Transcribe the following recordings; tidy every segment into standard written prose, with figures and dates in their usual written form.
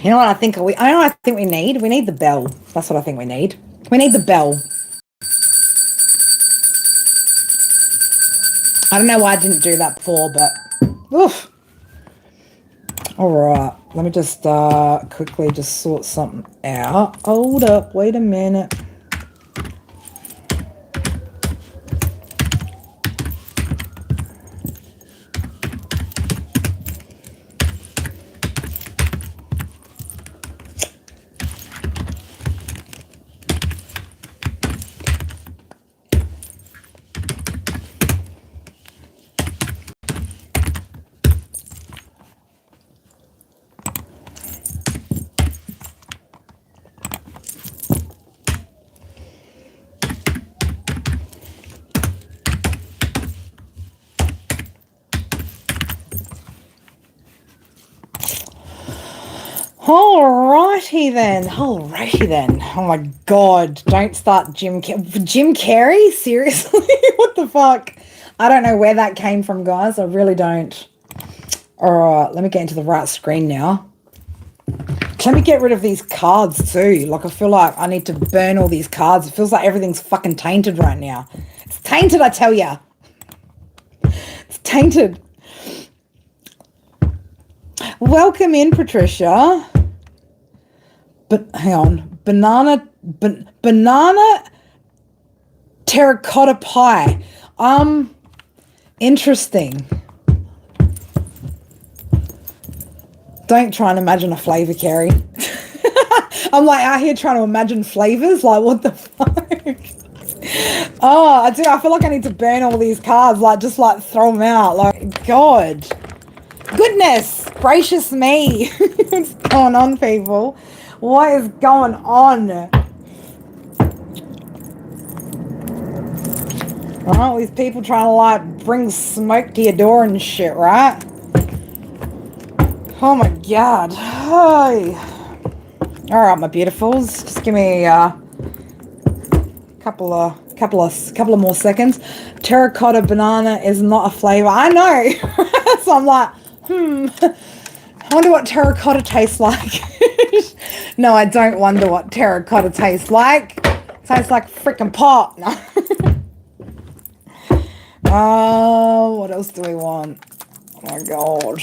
You know what I think I know what I think we need? We need the bell. That's what I think we need. We need the bell. I don't know why I didn't do that before, but oof. All right, let me just quickly just sort something out. Hold up, wait a minute. Alrighty then. Oh my god, don't start Jim Carrey? Seriously? What the fuck? I don't know where that came from, guys. I really don't. Alright, let me get into the right screen now. Let me get rid of these cards too. Like, I feel like I need to burn all these cards. It feels like everything's fucking tainted right now. It's tainted, I tell ya. It's tainted. Welcome in, Patricia. But hang on, banana terracotta pie. Interesting. Don't try and imagine a flavor, Carrie. I'm like out here trying to imagine flavors. Like, what the fuck? Oh, I do. I feel like I need to burn all these cards. Like, just like throw them out. Like, God. Goodness gracious me. What's going on, people? What is going on? All these people trying to like bring smoke to your door and shit, right? Oh my god. Hey. All right, my beautifuls. Just give me a couple of more seconds. Terracotta banana is not a flavor. I know. So I'm like, I wonder what terracotta tastes like. No, I don't wonder what terracotta tastes like. It tastes like freaking pot. No. What else do we want? Oh my god.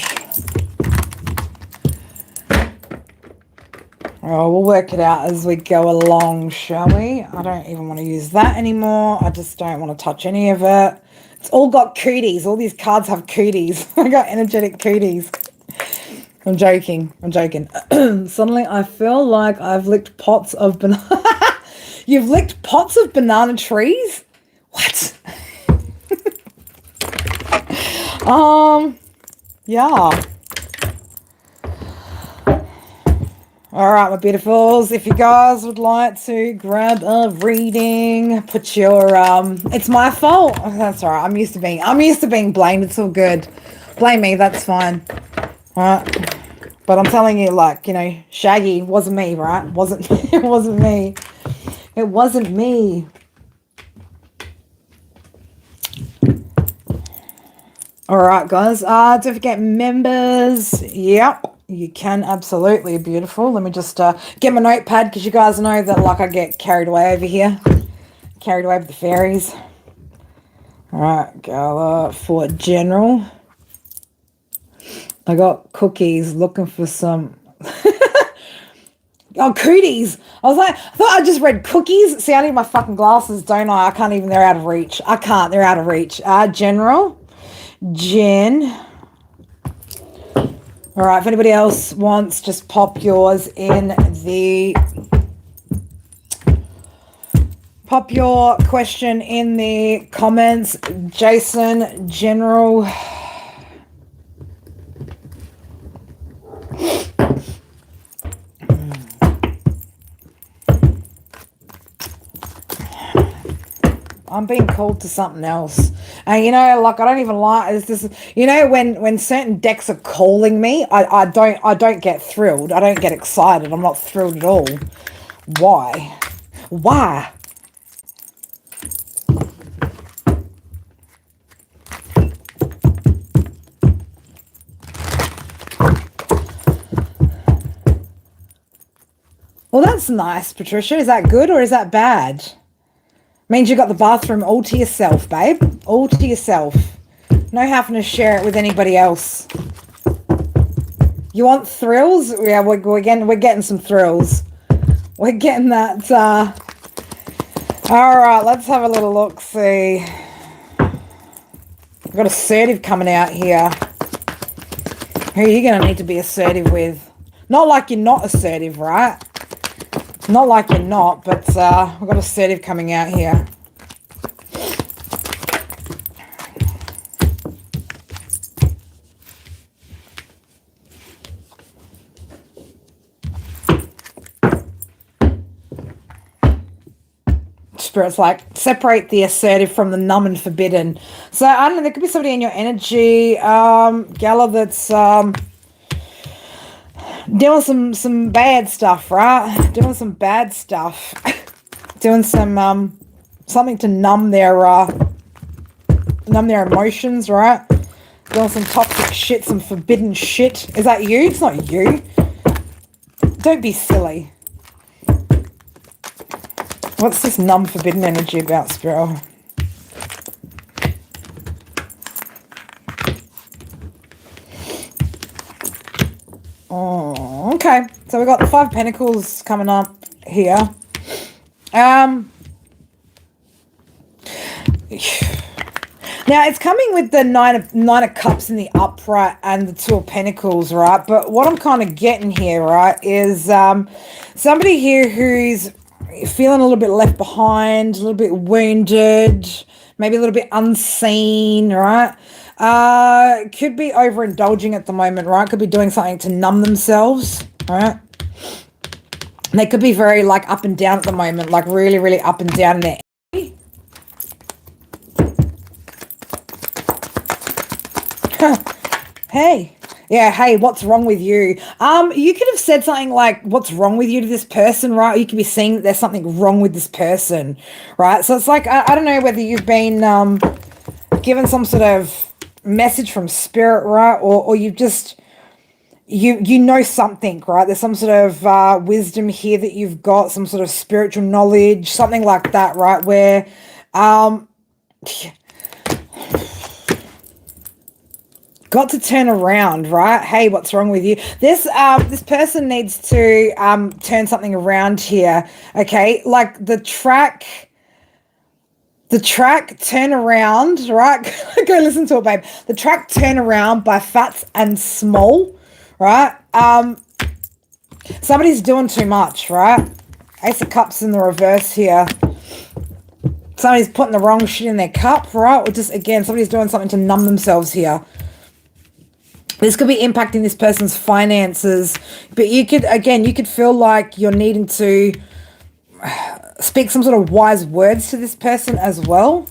Oh, we'll work it out as we go along, shall we? I don't even want to use that anymore. I just don't want to touch any of it. It's all got cooties. All these cards have cooties. I got energetic cooties. I'm joking. Suddenly I feel like I've licked pots of banana. You've licked pots of banana trees? What? Yeah. All right, my beautifuls. If you guys would like to grab a reading, put your it's my fault. Oh, that's all right. I'm used to being blamed. It's all good. Blame me. That's fine. All right. But I'm telling you, like, you know, Shaggy wasn't me, right? It wasn't me. It wasn't me. All right, guys. Don't forget members. Yep. You can absolutely. Beautiful. Let me just get my notepad because you guys know that, like, I get carried away over here. Carried away with the fairies. All right, Gala for general. I got cookies looking for some. Oh, cooties. I thought I just read cookies. See, I need my fucking glasses, don't I? I can't even, they're out of reach. I can't, they're out of reach. General. Jen. All right, if anybody else wants, just pop yours in the... Pop your question in the comments. Jason, General... I'm being called to something else. And, you know, like, I don't even like, it's just, you know, when certain decks are calling me, I don't get thrilled. I don't get excited. I'm not thrilled at all. Why? Why? Well, that's nice, Patricia. Is that good or is that bad? Means you got the bathroom all to yourself, babe. All to yourself. No having to share it with anybody else. You want thrills? Yeah, we're getting some thrills. We're getting that. All right, let's have a little look. See, we've got assertive coming out here. Who are you going to need to be assertive with? Not like you're not assertive, right? Not like you're not, but we've got assertive coming out here. Spirit's like, separate the assertive from the numb and forbidden. So, I don't know, there could be somebody in your energy, Gala, that's doing some bad stuff, right? Doing some bad stuff. Doing some, something to numb their emotions, right? Doing some toxic shit, some forbidden shit. Is that you? It's not you. Don't be silly. What's this numb, forbidden energy about, Spirit? Oh, okay. So we've got the 5 of Pentacles coming up here. Now, it's coming with the nine of Cups in the upright and the 2 of Pentacles, right? But what I'm kind of getting here, right, is somebody here who's feeling a little bit left behind, a little bit wounded, maybe a little bit unseen, right? Could be overindulging at the moment, right? Could be doing something to numb themselves, right? They could be very, like, up and down at the moment, like really, really up and down in their energy. Hey. Yeah, hey, what's wrong with you? You could have said something like, what's wrong with you to this person, right? You could be seeing that there's something wrong with this person, right? So it's like, I don't know whether you've been given some sort of message from spirit, right? Or you've just, you know something, right? There's some sort of wisdom here that you've got, some sort of spiritual knowledge, something like that, right? Where, got to turn around, right? Hey, what's wrong with you? This person needs to turn something around here, okay? Like the track Turn Around, right? Go listen to it, babe. The track Turn Around by Fats and Small, right? Somebody's doing too much, right? Ace of Cups in the reverse here. Somebody's putting the wrong shit in their cup, right? Or just, again, somebody's doing something to numb themselves here. This could be impacting this person's finances, but you could feel like you're needing to speak some sort of wise words to this person as well.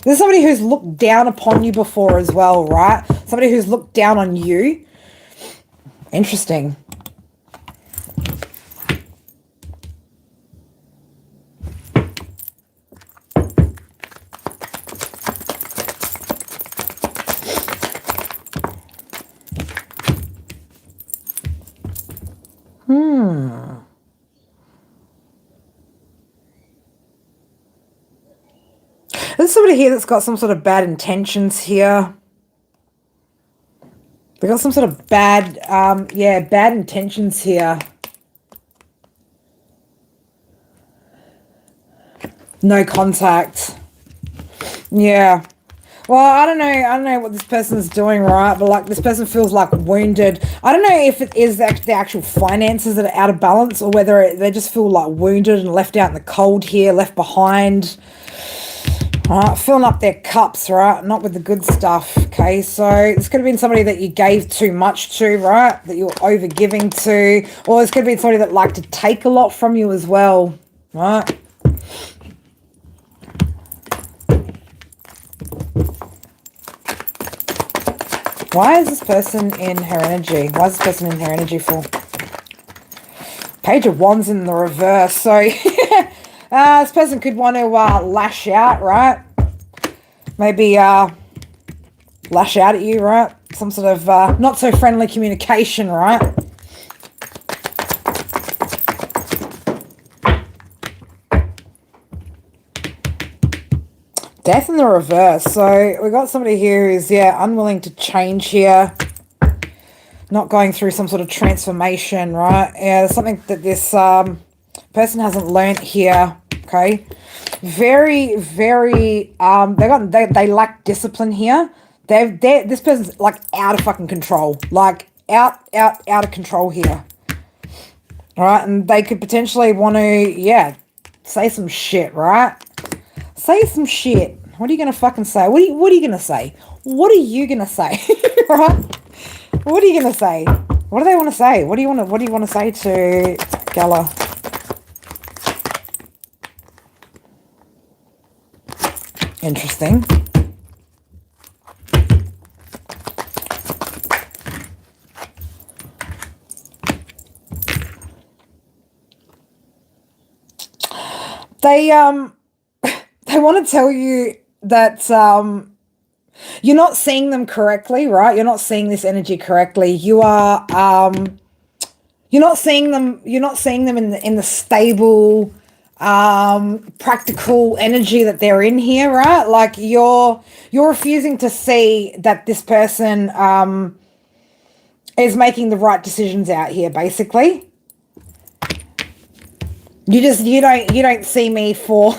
There's somebody who's looked down upon you before as well, right? Somebody who's looked down on you. Interesting. There's somebody here that's got some sort of bad intentions here. They got some sort of bad, bad intentions here. No contact. Yeah. Well, I don't know what this person's doing, right? But like this person feels like wounded. I don't know if it is the actual finances that are out of balance or whether they just feel like wounded and left out in the cold here, left behind. Filling up their cups, right? Not with the good stuff, okay? So this could have been somebody that you gave too much to, right? That you were over giving to. Or this could have been somebody that liked to take a lot from you as well, right? Why is this person in her energy? Why is this person in her energy for? Page of Wands in the reverse. So this person could want to lash out, right? Maybe lash out at you, right? Some sort of not so friendly communication, right? Death in the reverse. So we got somebody here who's, yeah, unwilling to change here. Not going through some sort of transformation, right? Yeah, there's something that this person hasn't learnt here, okay? Very, very, they lack discipline here. This person's like out of fucking control. Like out of control here. All right, and they could potentially want to, yeah, say some shit, right? Say some shit. What are you gonna fucking say? What are you gonna say? What are you gonna say? Right? What are you gonna say? What do they want to say? What do you want to say to Gala? Interesting. They they want to tell you that you're not seeing them correctly, right? You're not seeing this energy correctly. You are you're not seeing them in the stable practical energy that they're in here, right? Like you're refusing to see that this person is making the right decisions out here, basically. You don't see me for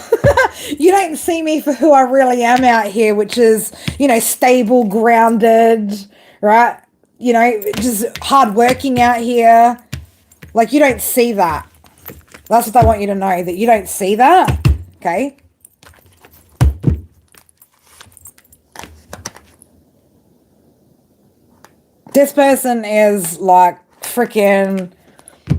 you don't see me for who I really am out here, which is, you know, stable, grounded, right? You know, just hardworking out here. Like, you don't see that. That's what I want you to know, that you don't see that. Okay? This person is like freaking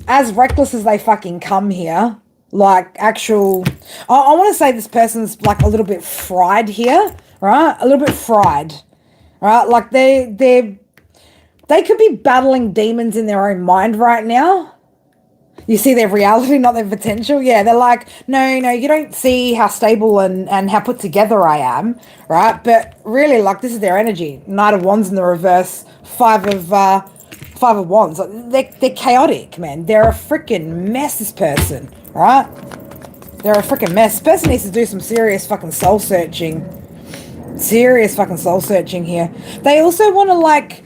as reckless as they fucking come here. Like actual, I want to say this person's like a little bit fried here, right? A little bit fried, right? Like they could be battling demons in their own mind right now. You see their reality, not their potential. Yeah, they're like, no, you don't see how stable and how put together I am, right? But really, like, this is their energy. Knight of Wands in the reverse, Five of Wands. They're chaotic, man. They're a freaking mess, this person, right? They're a freaking mess. This person needs to do some serious fucking soul searching. Serious fucking soul searching here. They also want to, like,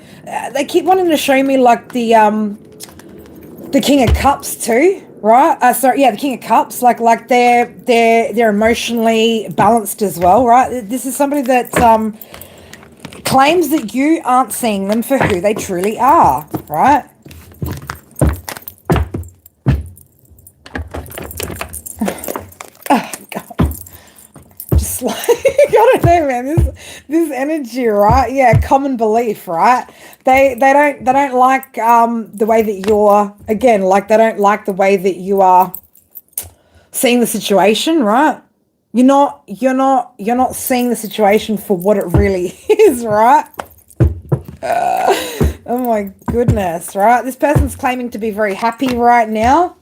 they keep wanting to show me, like, the King of Cups too, right? The King of Cups. Like they're emotionally balanced as well, right? This is somebody that claims that you aren't seeing them for who they truly are, right? Oh God, just like I don't know, man. This energy, right? Yeah, common belief, right? They don't like the way that you're, again, like they don't like the way that you are seeing the situation, right? You're not seeing the situation for what it really is, right? Oh my goodness, right? This person's claiming to be very happy right now,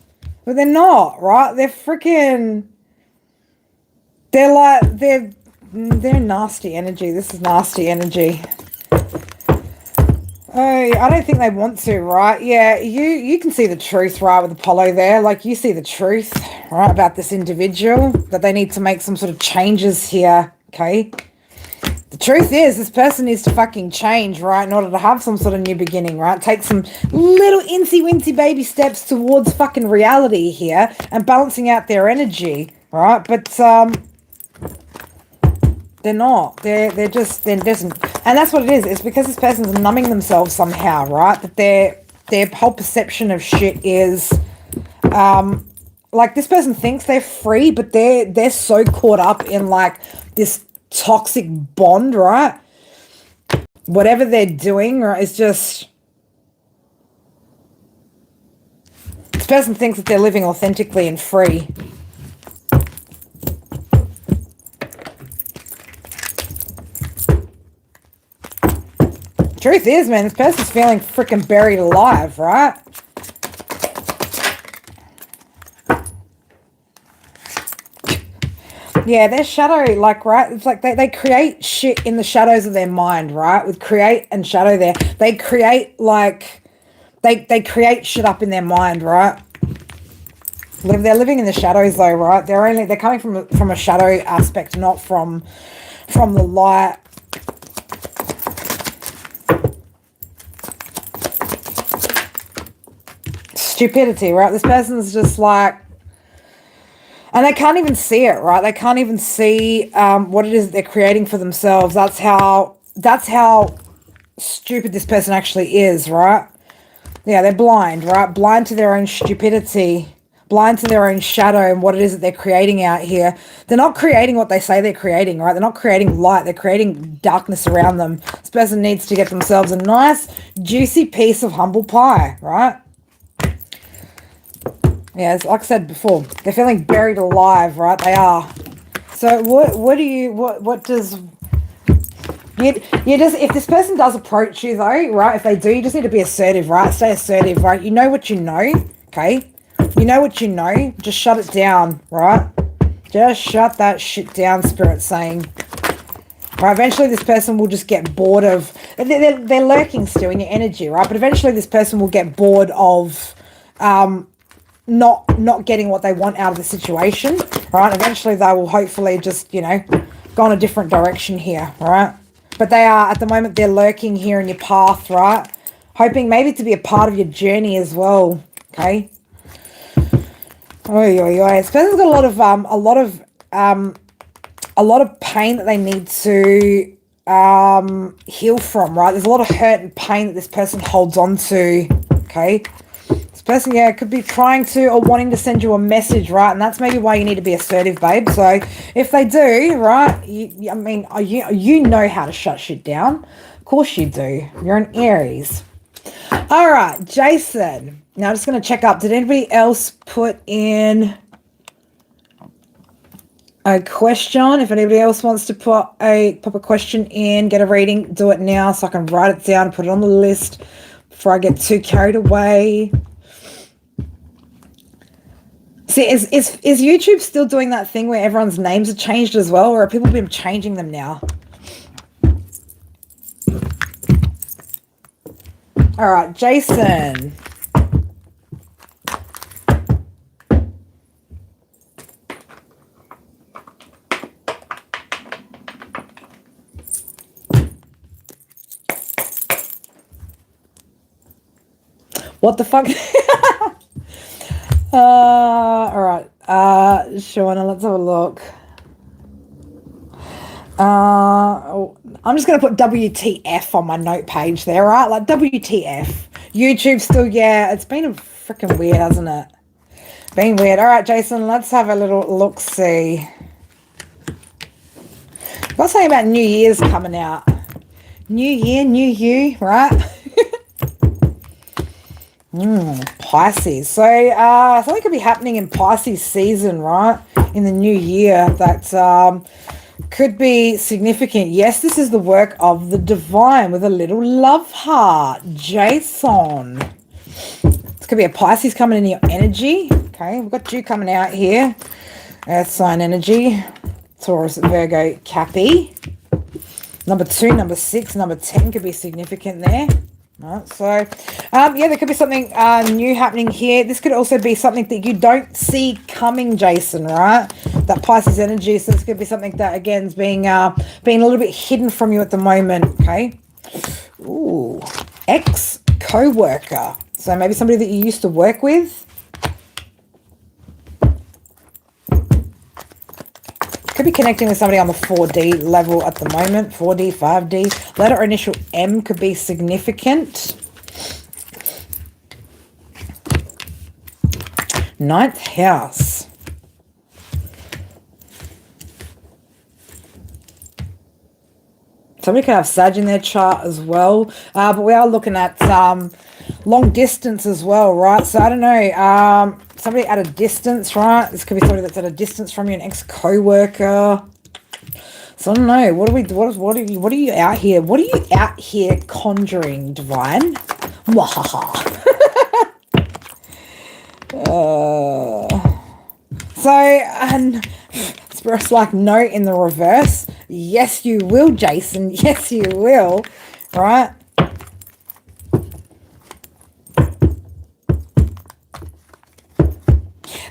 but they're not, right? They're nasty energy. This is nasty energy. Oh, I don't think they want to, right? Yeah, you can see the truth, right, with Apollo there. Like, you see the truth, right, about this individual, that they need to make some sort of changes here, okay? The truth is, this person needs to fucking change, right, in order to have some sort of new beginning, right? Take some little incy-wincy baby steps towards fucking reality here and balancing out their energy, right? But, they're not. They're just, and that's what it is. It's because this person's numbing themselves somehow, right? That their whole perception of shit is, like, this person thinks they're free, but they're so caught up in, like, this toxic bond, right? Whatever they're doing, right, is just, this person thinks that they're living authentically and free. Truth is, man, this person's feeling freaking buried alive, right? Yeah, their shadow, like, right? It's like they create shit in the shadows of their mind, right? With create and shadow there. They create, like, they create shit up in their mind, right? They're living in the shadows, though, right? They're coming from a shadow aspect, not from the light. Stupidity, right? This person's just like, and they can't even see it, right? They can't even see what it is they're creating for themselves. That's how stupid this person actually is, right? Yeah, they're blind, right? Blind to their own stupidity, blind to their own shadow and what it is that they're creating out here. They're not creating what they say they're creating, right? They're not creating light. They're creating darkness around them. This person needs to get themselves a nice, juicy piece of humble pie, right? Yeah, it's like I said before, they're feeling buried alive, right? They are. So what does... You just, if this person does approach you though, right, if they do, you just need to be assertive, right? Stay assertive, right? You know what you know, okay? You know what you know, just shut it down, right? Just shut that shit down, Spirit's saying. Right, eventually this person will just get bored of... They're lurking still in your energy, right? But eventually this person will get bored of... not getting what they want out of the situation, right? Eventually they will hopefully just, you know, go in a different direction here, right? But they are, at the moment, they're lurking here in your path, right? Hoping maybe to be a part of your journey as well, okay? This person's got a lot of pain that they need to heal from, right? There's a lot of hurt and pain that this person holds on to, okay? Person, yeah, could be trying to or wanting to send you a message, right? And that's maybe why you need to be assertive, babe. So if they do, right, you know how to shut shit down. Of course you do. You're an Aries. All right, Jason. Now I'm just going to check up. Did anybody else put in a question? If anybody else wants to pop a question in, get a reading, do it now so I can write it down, put it on the list before I get too carried away. See, is YouTube still doing that thing where everyone's names are changed as well, or have people been changing them now? All right, Jason. What the fuck? All right. Shauna, let's have a look. I'm just going to put WTF on my note page there, right? Like WTF. YouTube still, yeah, it's been freaking weird, hasn't it? Been weird. All right, Jason, let's have a little look-see. Got something about New Year's coming out. New year, new you, right? Pisces. So something could be happening in Pisces season, right? In the new year that could be significant. Yes, this is the work of the divine with a little love heart. Jason. This could be a Pisces coming in your energy. Okay, we've got you coming out here. Earth sign energy. Taurus, Virgo, Cappy. Number 2, number 6, number 10 could be significant there. Right, so, yeah, there could be something new happening here. This could also be something that you don't see coming, Jason, right? That Pisces energy. So this could be something that, again, is being a little bit hidden from you at the moment, okay? Ooh, ex-co-worker. So maybe somebody that you used to work with. Could be connecting with somebody on the 4D level at the moment. 4D, 5D. Letter or initial M could be significant. 9th house. Somebody could have Sag in their chart as well. But we are looking at long distance as well, right? So I don't know. Somebody at a distance, right? This could be somebody that's at a distance from you, an ex-co-worker. So I don't know. What are you out here? What are you out here conjuring, divine? Mwahaha. Spirit's like, no, in the reverse. Yes, you will, Jason. Yes, you will. Right?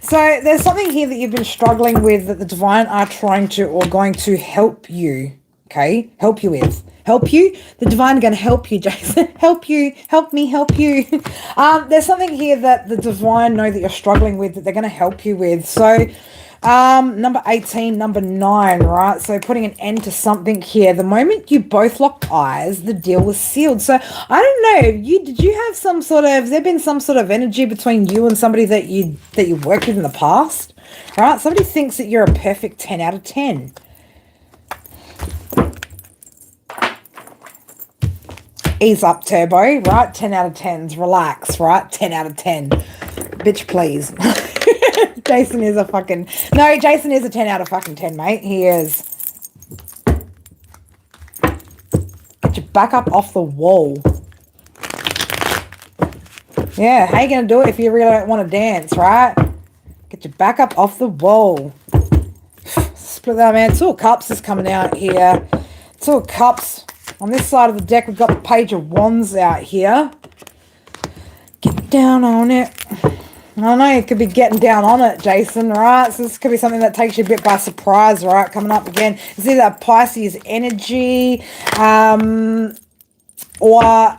So there's something here that you've been struggling with that the divine are trying to or going to help you. Okay? Help you with. Help you? The divine are going to help you, Jason. Help you. Help me help you. There's something here that the divine know that you're struggling with that they're going to help you with. So number 18, number 9, right? So putting an end to something here. The moment you both locked eyes, the deal was sealed. So I don't know, did you have some sort of, has there been some sort of energy between you and somebody that you worked with in the past? Right? Somebody thinks that you're a perfect 10 out of 10. Ease up, Turbo, right? 10 out of 10s. Relax, right? 10 out of 10. Bitch, please. Jason is a fucking... No, Jason is a 10 out of fucking 10, mate. He is. Get your back up off the wall. Yeah, how you going to do it if you really don't want to dance, right? Get your back up off the wall. Split that, man. 2 of Cups is coming out here. 2 of Cups. On this side of the deck, we've got the Page of Wands out here. Get down on it. I know you could be getting down on it, Jason, right? So this could be something that takes you a bit by surprise, right? Coming up again. You see that Pisces energy, or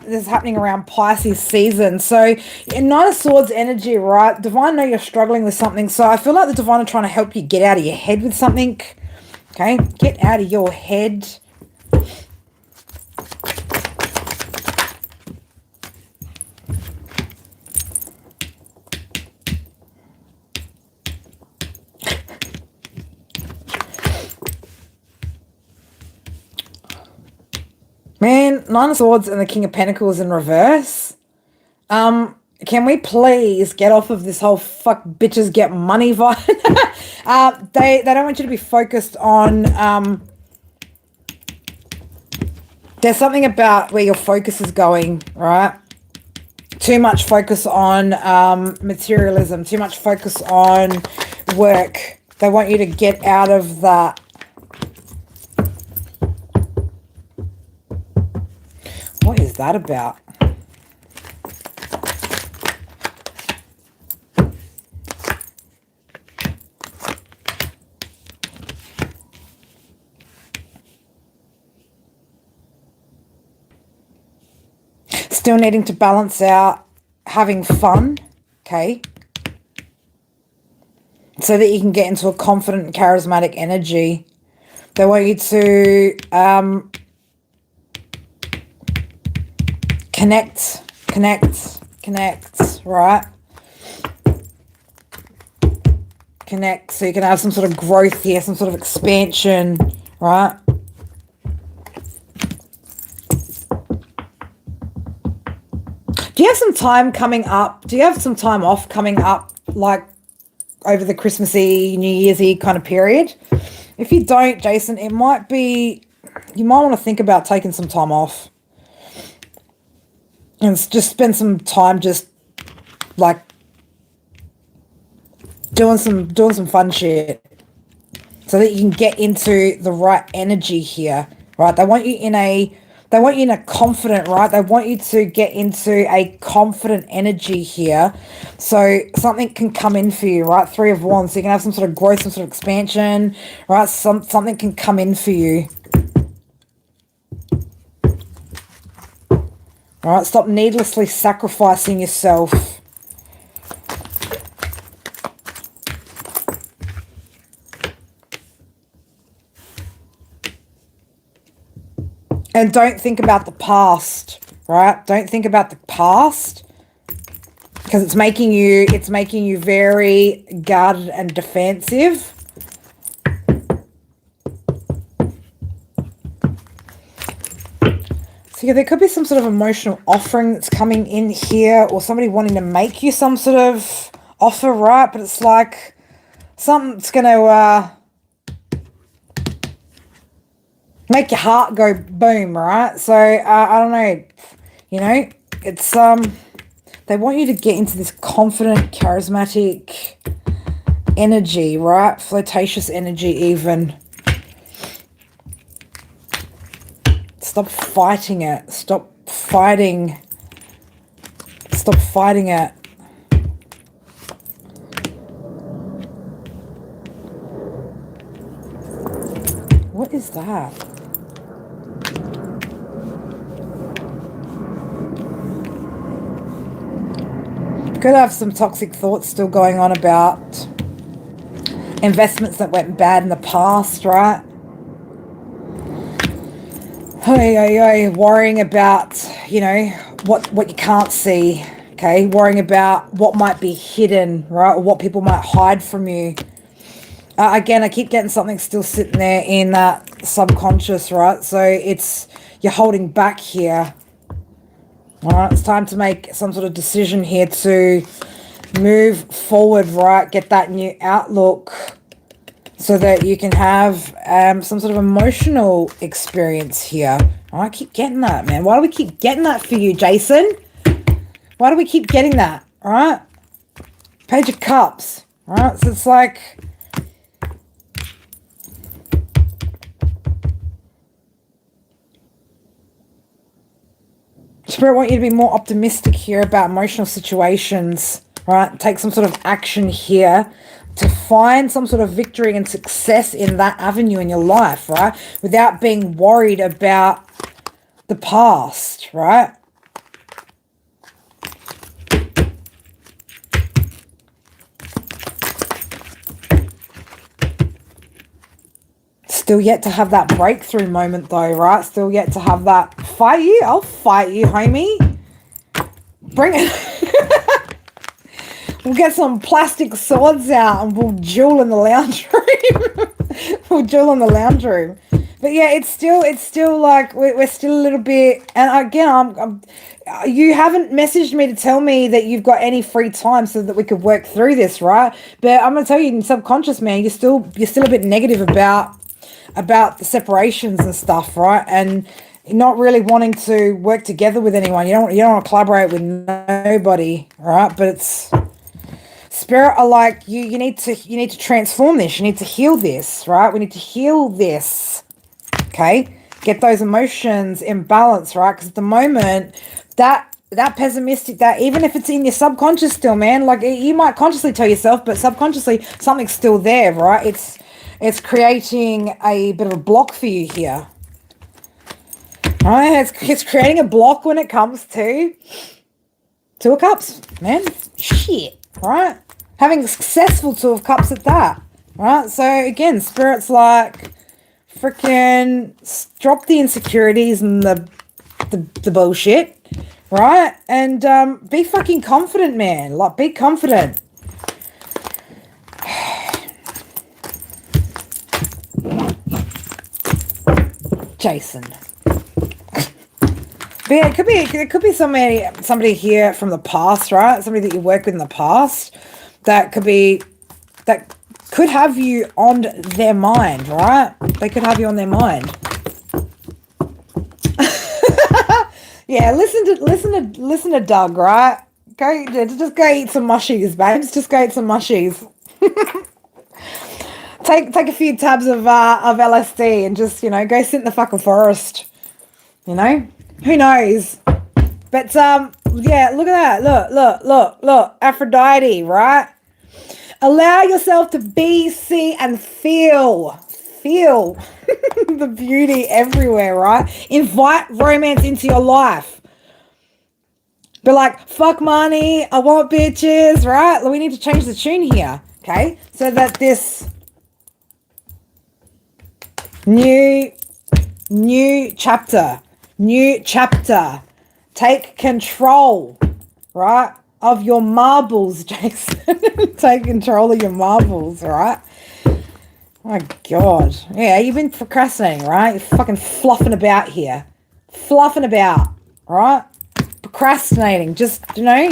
this is happening around Pisces season. So in 9 of Swords energy, right? Divine know you're struggling with something. So I feel like the divine are trying to help you get out of your head with something. Okay? Get out of your head. Man, 9 of Swords and the King of Pentacles in reverse. Can we please get off of this whole fuck bitches get money vibe? They don't want you to be focused on... there's something about where your focus is going, right? Too much focus on materialism. Too much focus on work. They want you to get out of that. What is that about? Still needing to balance out having fun, okay? So that you can get into a confident and charismatic energy. They want you to connect, right? Connect so you can have some sort of growth here, some sort of expansion, right? Do you have some time coming up? Do you have some time off coming up, like over the Christmassy, New Year's Eve kind of period? If you don't, Jason, it might be, you might want to think about taking some time off. And just spend some time just like doing some fun shit so that you can get into the right energy here, right? They want you in a confident, right? They want you to get into a confident energy here so something can come in for you, right? 3 of Wands, so you can have some sort of growth, some sort of expansion, right? Something can come in for you. All right, stop needlessly sacrificing yourself. And don't think about the past, right? Don't think about the past because it's making you very guarded and defensive. So yeah, there could be some sort of emotional offering that's coming in here or somebody wanting to make you some sort of offer, right? But it's like something's going to make your heart go boom, right? So I don't know, you know, it's they want you to get into this confident, charismatic energy, right? Flirtatious energy even. Stop fighting it. Stop fighting. Stop fighting it. What is that? Could have some toxic thoughts still going on about investments that went bad in the past, right? Worrying about, you know, what you can't see, okay? Worrying about what might be hidden, right? Or what people might hide from you. Again, I keep getting something still sitting there in that subconscious, right? So you're holding back here. All right, it's time to make some sort of decision here to move forward, right? Get that new outlook so that you can have some sort of emotional experience here. All right, I keep getting that, man. Why do we keep getting that for you, Jason? Why do we keep getting that? All right, Page of Cups. All right, so it's like... Spirit want you to be more optimistic here about emotional situations, right? Take some sort of action here to find some sort of victory and success in that avenue in your life, right? Without being worried about the past, right? Still yet to have that breakthrough moment though, right? Still yet to have that fight you. I'll fight you, homie. Bring it. We'll get some plastic swords out and we'll duel in the lounge room. We'll duel in the lounge room. But yeah, it's still like we're still a little bit. And again, you haven't messaged me to tell me that you've got any free time so that we could work through this, right? But I'm gonna tell you, in subconscious, man, you're still a bit negative about the separations and stuff, right? And not really wanting to work together with anyone. You don't want to collaborate with nobody, right? But it's Spirit are like you need to transform this. You need to heal this, right? We need to heal this. Okay? Get those emotions in balance, right? Because at the moment that pessimistic, that even if it's in your subconscious still, man, like you might consciously tell yourself, but subconsciously something's still there, right? It's creating a bit of a block for you here. All right, it's creating a block when it comes to Two of Cups, man. Shit, right? Having a successful Two of Cups at that, right? So again, Spirit's like, freaking drop the insecurities and the bullshit, right? And be fucking confident, man. Like, be confident. Jason. But yeah, it could be somebody here from the past, right? Somebody that you worked with in the past that could have you on their mind, right? They could have you on their mind. Yeah, listen to Doug, right? Just go eat some mushies, babes. Just go eat some mushies. Take a few tabs of LSD and just, you know, go sit in the fucking forest. You know? Who knows? But yeah, look at that. Look. Aphrodite, right? Allow yourself to be, see, and feel the beauty everywhere, right? Invite romance into your life. Be like, fuck money, I want bitches, right? We need to change the tune here, okay? So that this new chapter, take control, right, of your marbles, Jason. Take control of your marbles, right? Oh my God. Yeah, you've been procrastinating, right? You're fucking fluffing about here. Fluffing about, right? Procrastinating. Just, you know,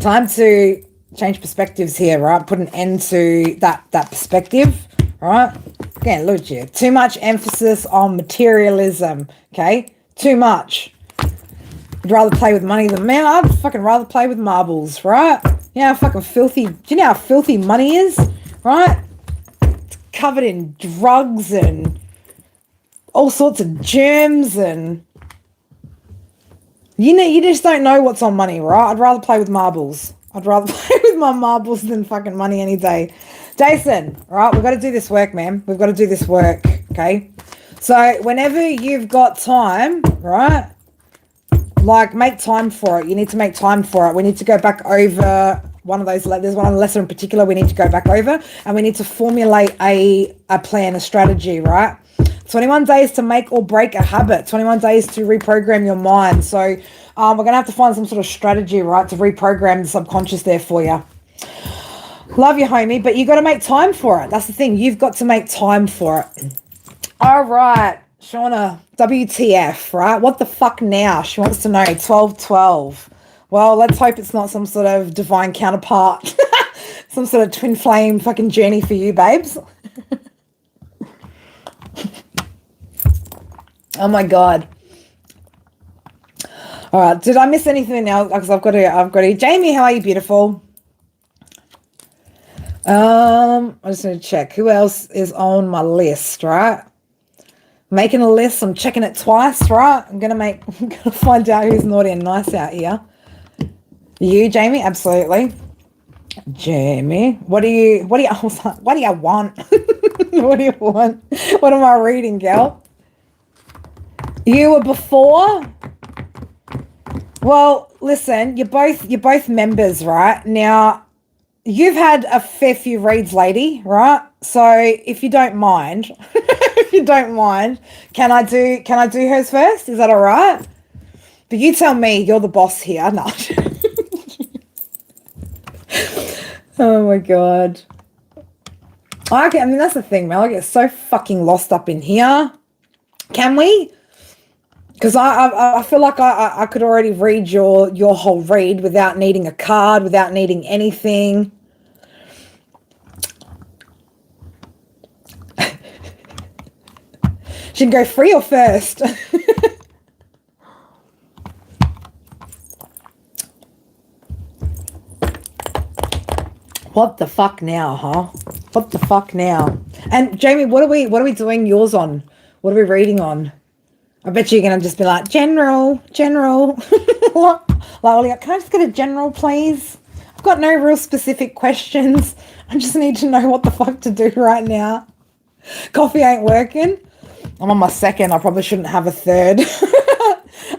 time to change perspectives here, right? Put an end to that perspective, right? Again, look at you. Too much emphasis on materialism, okay? Too much. I'd rather play with money than, man, I'd fucking rather play with marbles, right? You You know how fucking filthy, do you know how filthy money is, right? It's covered in drugs and all sorts of germs, and you just don't know what's on money, right? I'd rather play with marbles. I'd rather play with my marbles than fucking money any day. Jason, right, we've got to do this work, man. We've got to do this work, okay? So whenever you've got time, right, like make time for it. You need to make time for it. We need to go back over one of those. There's one lesson in particular we need to go back over, and we need to formulate a plan, a strategy, right? 21 days to make or break a habit. 21 days to reprogram your mind. So we're going to have to find some sort of strategy, right, to reprogram the subconscious there for you. Love you, homie, but you got to make time for it. That's the thing. You've got to make time for it. All right, Shauna, WTF, right? What the fuck now? She wants to know. 1212. Well, let's hope it's not some sort of divine counterpart. Some sort of twin flame fucking journey for you, babes. Oh my God. All right. Did I miss anything else? Because I've got to. Jamie, how are you, beautiful? I just need to check who else is on my list, right? Making a list. I'm checking it twice, right? I'm gonna find out who's naughty and nice out here. You, Jamie, absolutely. Jamie, what do you want? What do you want? What am I reading, gal? You were before? Well, listen, you're both members, right? Now, you've had a fair few reads, lady, right? So if you don't mind, can I do hers first? Is that all right? But you tell me, you're the boss here. No. Oh my God. I mean, that's the thing, man. I get so fucking lost up in here. Can we? Because I feel like I could already read your whole read without needing a card, without needing anything. Should go free or first? What the fuck now, huh? What the fuck now? And Jamie, what are we doing yours on? What are we reading on? I bet you're gonna just be like, general. Like, can I just get a general, please? I've got no real specific questions. I just need to know what the fuck to do right now. Coffee ain't working. I'm on my second. I probably shouldn't have a third.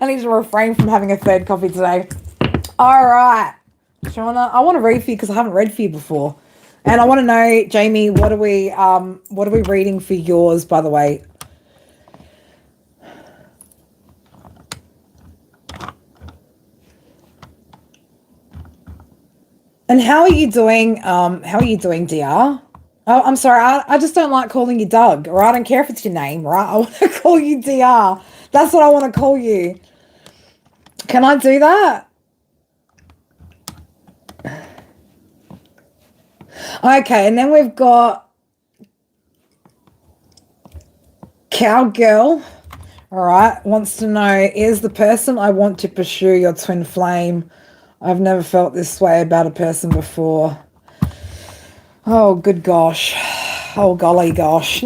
I need to refrain from having a third coffee today. All right, Shauna, I want to read for you because I haven't read for you before, and I want to know, Jamie, what are we reading for yours, by the way? And how are you doing? DR? Oh, I'm sorry. I just don't like calling you Doug, or I don't care if it's your name, right? I want to call you DR. That's what I want to call you. Can I do that? Okay, and then we've got Cowgirl. All right, wants to know, is the person I want to pursue your twin flame? I've never felt this way about a person before. Oh, good gosh. Oh, golly gosh.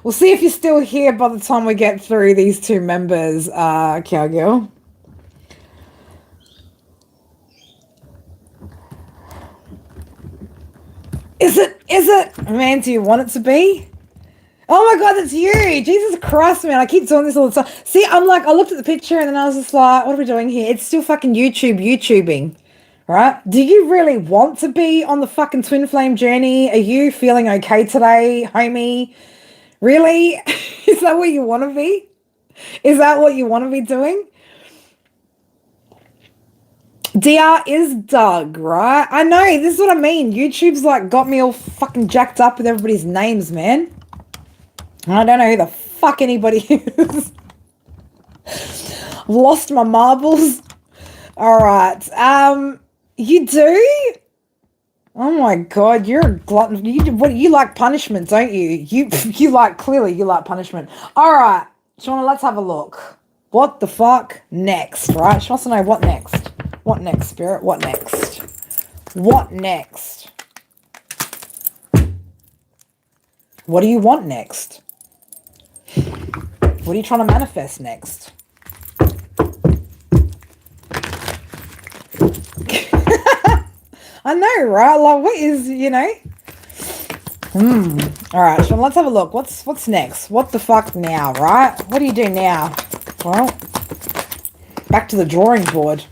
We'll see if you're still here by the time we get through these two members, Cowgirl. Is it? Man, do you want it to be? Oh my God, that's you. Jesus Christ, man. I keep doing this all the time. See, I looked at the picture and then I was just like, what are we doing here? It's still fucking YouTubing, right? Do you really want to be on the fucking twin flame journey? Are you feeling okay today, homie? Really? Is that what you want to be? Is that what you want to be doing? DR is Doug, right? I know, this is what I mean. YouTube's like got me all fucking jacked up with everybody's names, man. I don't know who the fuck anybody is. I've lost my marbles. All right. You do? Oh my God, you're a glutton. You like punishment, don't you? Clearly you like punishment. All right, Shauna, let's have a look. What the fuck next, right? She wants to know what next. What next, Spirit? What next? What next? What do you want next? What are you trying to manifest next? I know, right? Like, what is, you know? All right, so let's have a look. What's next? What the fuck now, right? What do you do now? Well, back to the drawing board.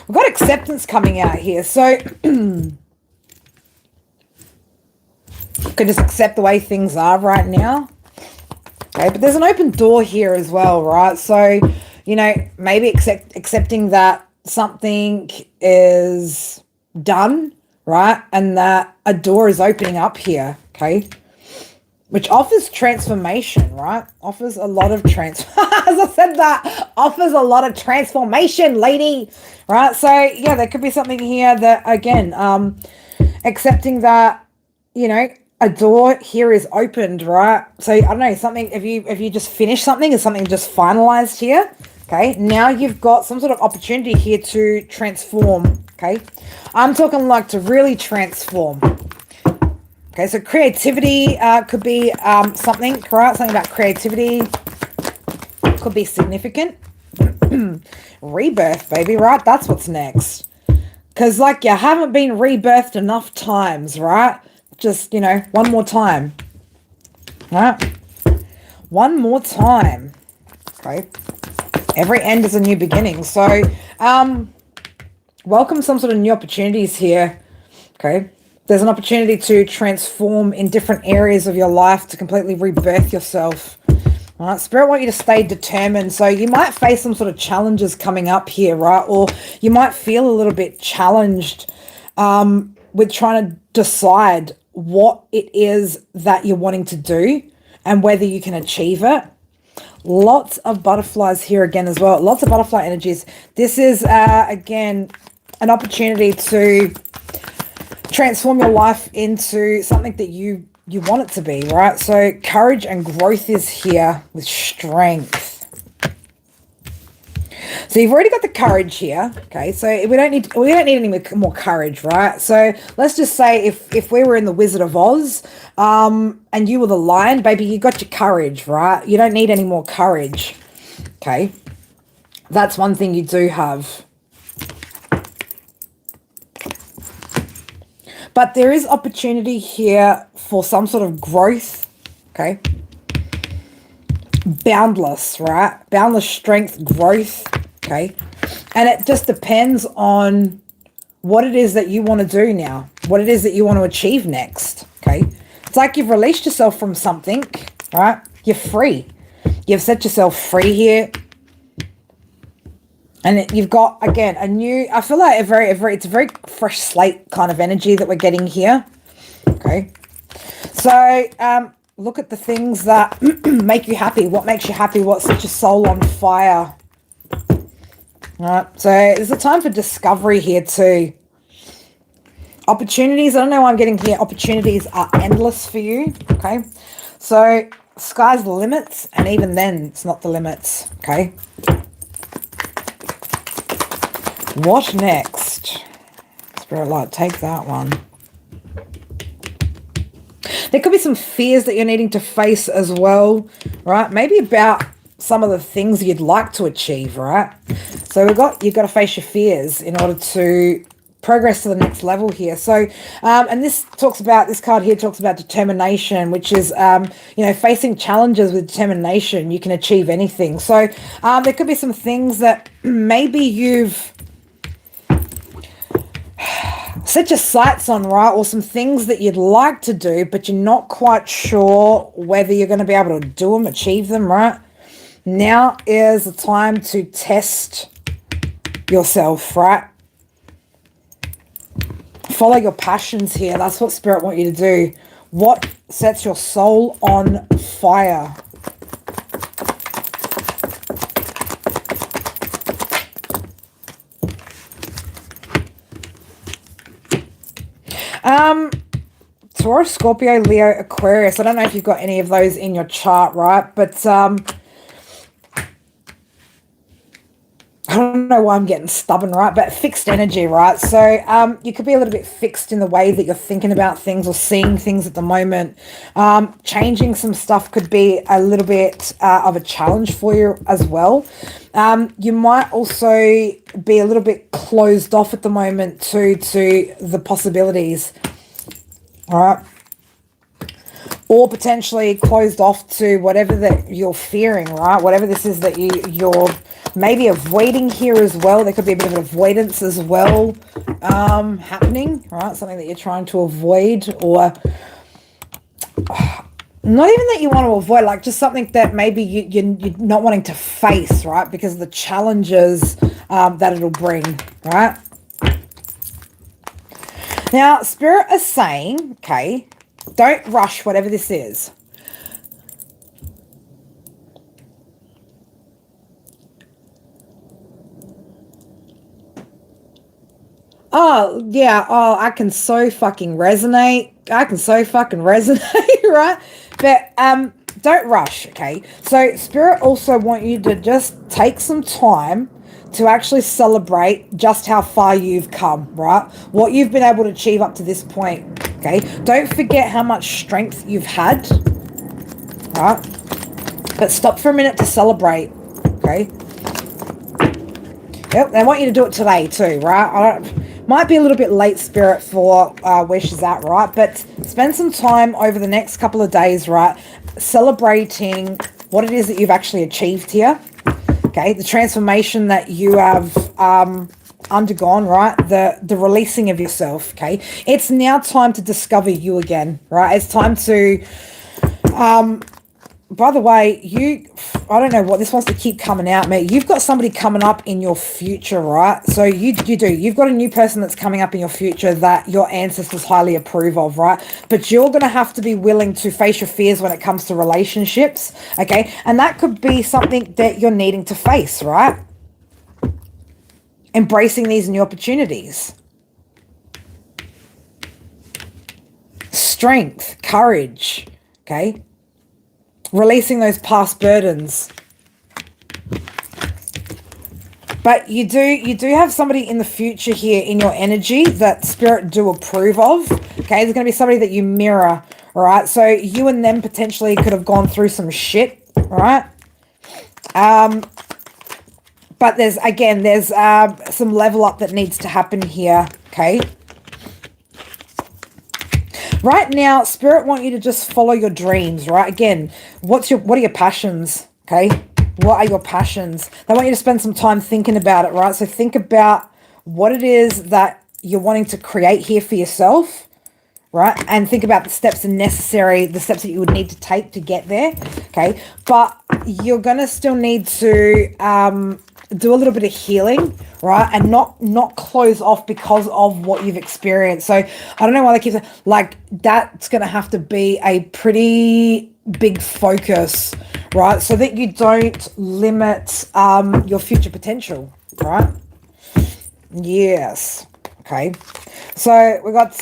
We've got acceptance coming out here, so you can just accept the way things are right now. Okay, but there's an open door here as well, right? So, you know, maybe accepting that something is done, right? And that a door is opening up here, okay? Which offers transformation, right? Offers a lot of as I said that, offers a lot of transformation, lady, right? So, yeah, there could be something here that, again, accepting that, you know, a door here is opened, right? So, I don't know, something, if you just finish something, is something just finalized here, okay? Now you've got some sort of opportunity here to transform, okay? I'm talking like to really transform. Okay, so creativity could be something, right? Something about creativity could be significant. Rebirth, baby, right? That's what's next. Because, like, you haven't been rebirthed enough times, right? Just, you know, one more time. Right? One more time. Okay. Every end is a new beginning. So, welcome some sort of new opportunities here. Okay. There's an opportunity to transform in different areas of your life, to completely rebirth yourself. All right, Spirit want you to stay determined. So you might face some sort of challenges coming up here, right? Or you might feel a little bit challenged with trying to decide what it is that you're wanting to do and whether you can achieve it. Lots of butterflies here again as well. Lots of butterfly energies. This is, again, an opportunity to transform your life into something that you want it to be, right? So courage and growth is here with strength. So you've already got the courage here, okay? So we don't need any more courage, right? So let's just say if we were in the Wizard of Oz, and you were the lion, baby, you got your courage, right? You don't need any more courage, okay? That's one thing you do have. But there is opportunity here for some sort of growth, okay? Boundless, right? Boundless strength, growth, okay? And it just depends on what it is that you want to do now, what it is that you want to achieve next, okay? It's like you've released yourself from something, right? You're free. You've set yourself free here. And you've got, again, a new, I feel like it's a very fresh slate kind of energy that we're getting here. Okay. So, look at the things that make you happy. What makes you happy? What sets your soul on fire? All right. So, there's a time for discovery here too. Opportunities. I don't know why I'm getting here. Opportunities are endless for you. Okay. So, sky's the limits. And even then, it's not the limits. Okay. What next? Spirit light, take that one. There could be some fears that you're needing to face as well, right? Maybe about some of the things you'd like to achieve, right? So you've got to face your fears in order to progress to the next level here. So, and this card here talks about determination, which is, you know, facing challenges with determination. You can achieve anything. So there could be some things that maybe you've set your sights on, right? Or some things that you'd like to do, but you're not quite sure whether you're going to be able to do them, achieve them, right? Now is the time to test yourself, right? Follow your passions here. That's what Spirit want you to do. What sets your soul on fire? Taurus, Scorpio, Leo, Aquarius. I don't know if you've got any of those in your chart, right? But I don't know why I'm getting stubborn, right? But fixed energy, right? So you could be a little bit fixed in the way that you're thinking about things or seeing things at the moment. Changing some stuff could be a little bit of a challenge for you as well. You might also be a little bit closed off at the moment to the possibilities, all right? Or potentially closed off to whatever that you're fearing, right? Whatever this is that you're maybe avoiding here as well. There could be a bit of avoidance as well happening, right? Something that you're trying to avoid, or not even that you want to avoid, like just something that maybe you're not wanting to face, right? Because of the challenges that it'll bring, right? Now, Spirit is saying, okay, don't rush whatever this is. Oh, yeah. Oh, I can so fucking resonate. Right? But don't rush, okay? So Spirit also want you to just take some time to actually celebrate just how far you've come, right? What you've been able to achieve up to this point, okay? Don't forget how much strength you've had, right? But stop for a minute to celebrate, okay? Yep, they want you to do it today too, right? Might be a little bit late, Spirit, for where she's at, right? But spend some time over the next couple of days, right? Celebrating what it is that you've actually achieved here, okay? The transformation that you have undergone, right? The releasing of yourself, okay? It's now time to discover you again, right? It's time to... by the way, I don't know what this wants to keep coming out, mate. You've got somebody coming up in your future, right? So you've got a new person that's coming up in your future that your ancestors highly approve of, right? But you're going to have to be willing to face your fears when it comes to relationships, okay? And that could be something that you're needing to face, right? Embracing these new opportunities. Strength, courage, okay? Releasing those past burdens. But you do have somebody in the future here in your energy that Spirit do approve of. Okay, there's going to be somebody that you mirror. All right, so you and them potentially could have gone through some shit. All right. But there's some level up that needs to happen here. Okay. Right now, Spirit want you to just follow your dreams, right? Again, what are your passions, okay? What are your passions? They want you to spend some time thinking about it, right? So think about what it is that you're wanting to create here for yourself, right? And think about the steps the steps that you would need to take to get there, okay? But you're going to still need to do a little bit of healing, right? And not close off because of what you've experienced. So I don't know why they keep saying, like, that's going to have to be a pretty big focus, right? So that you don't limit your future potential, right? Yes. Okay. So we got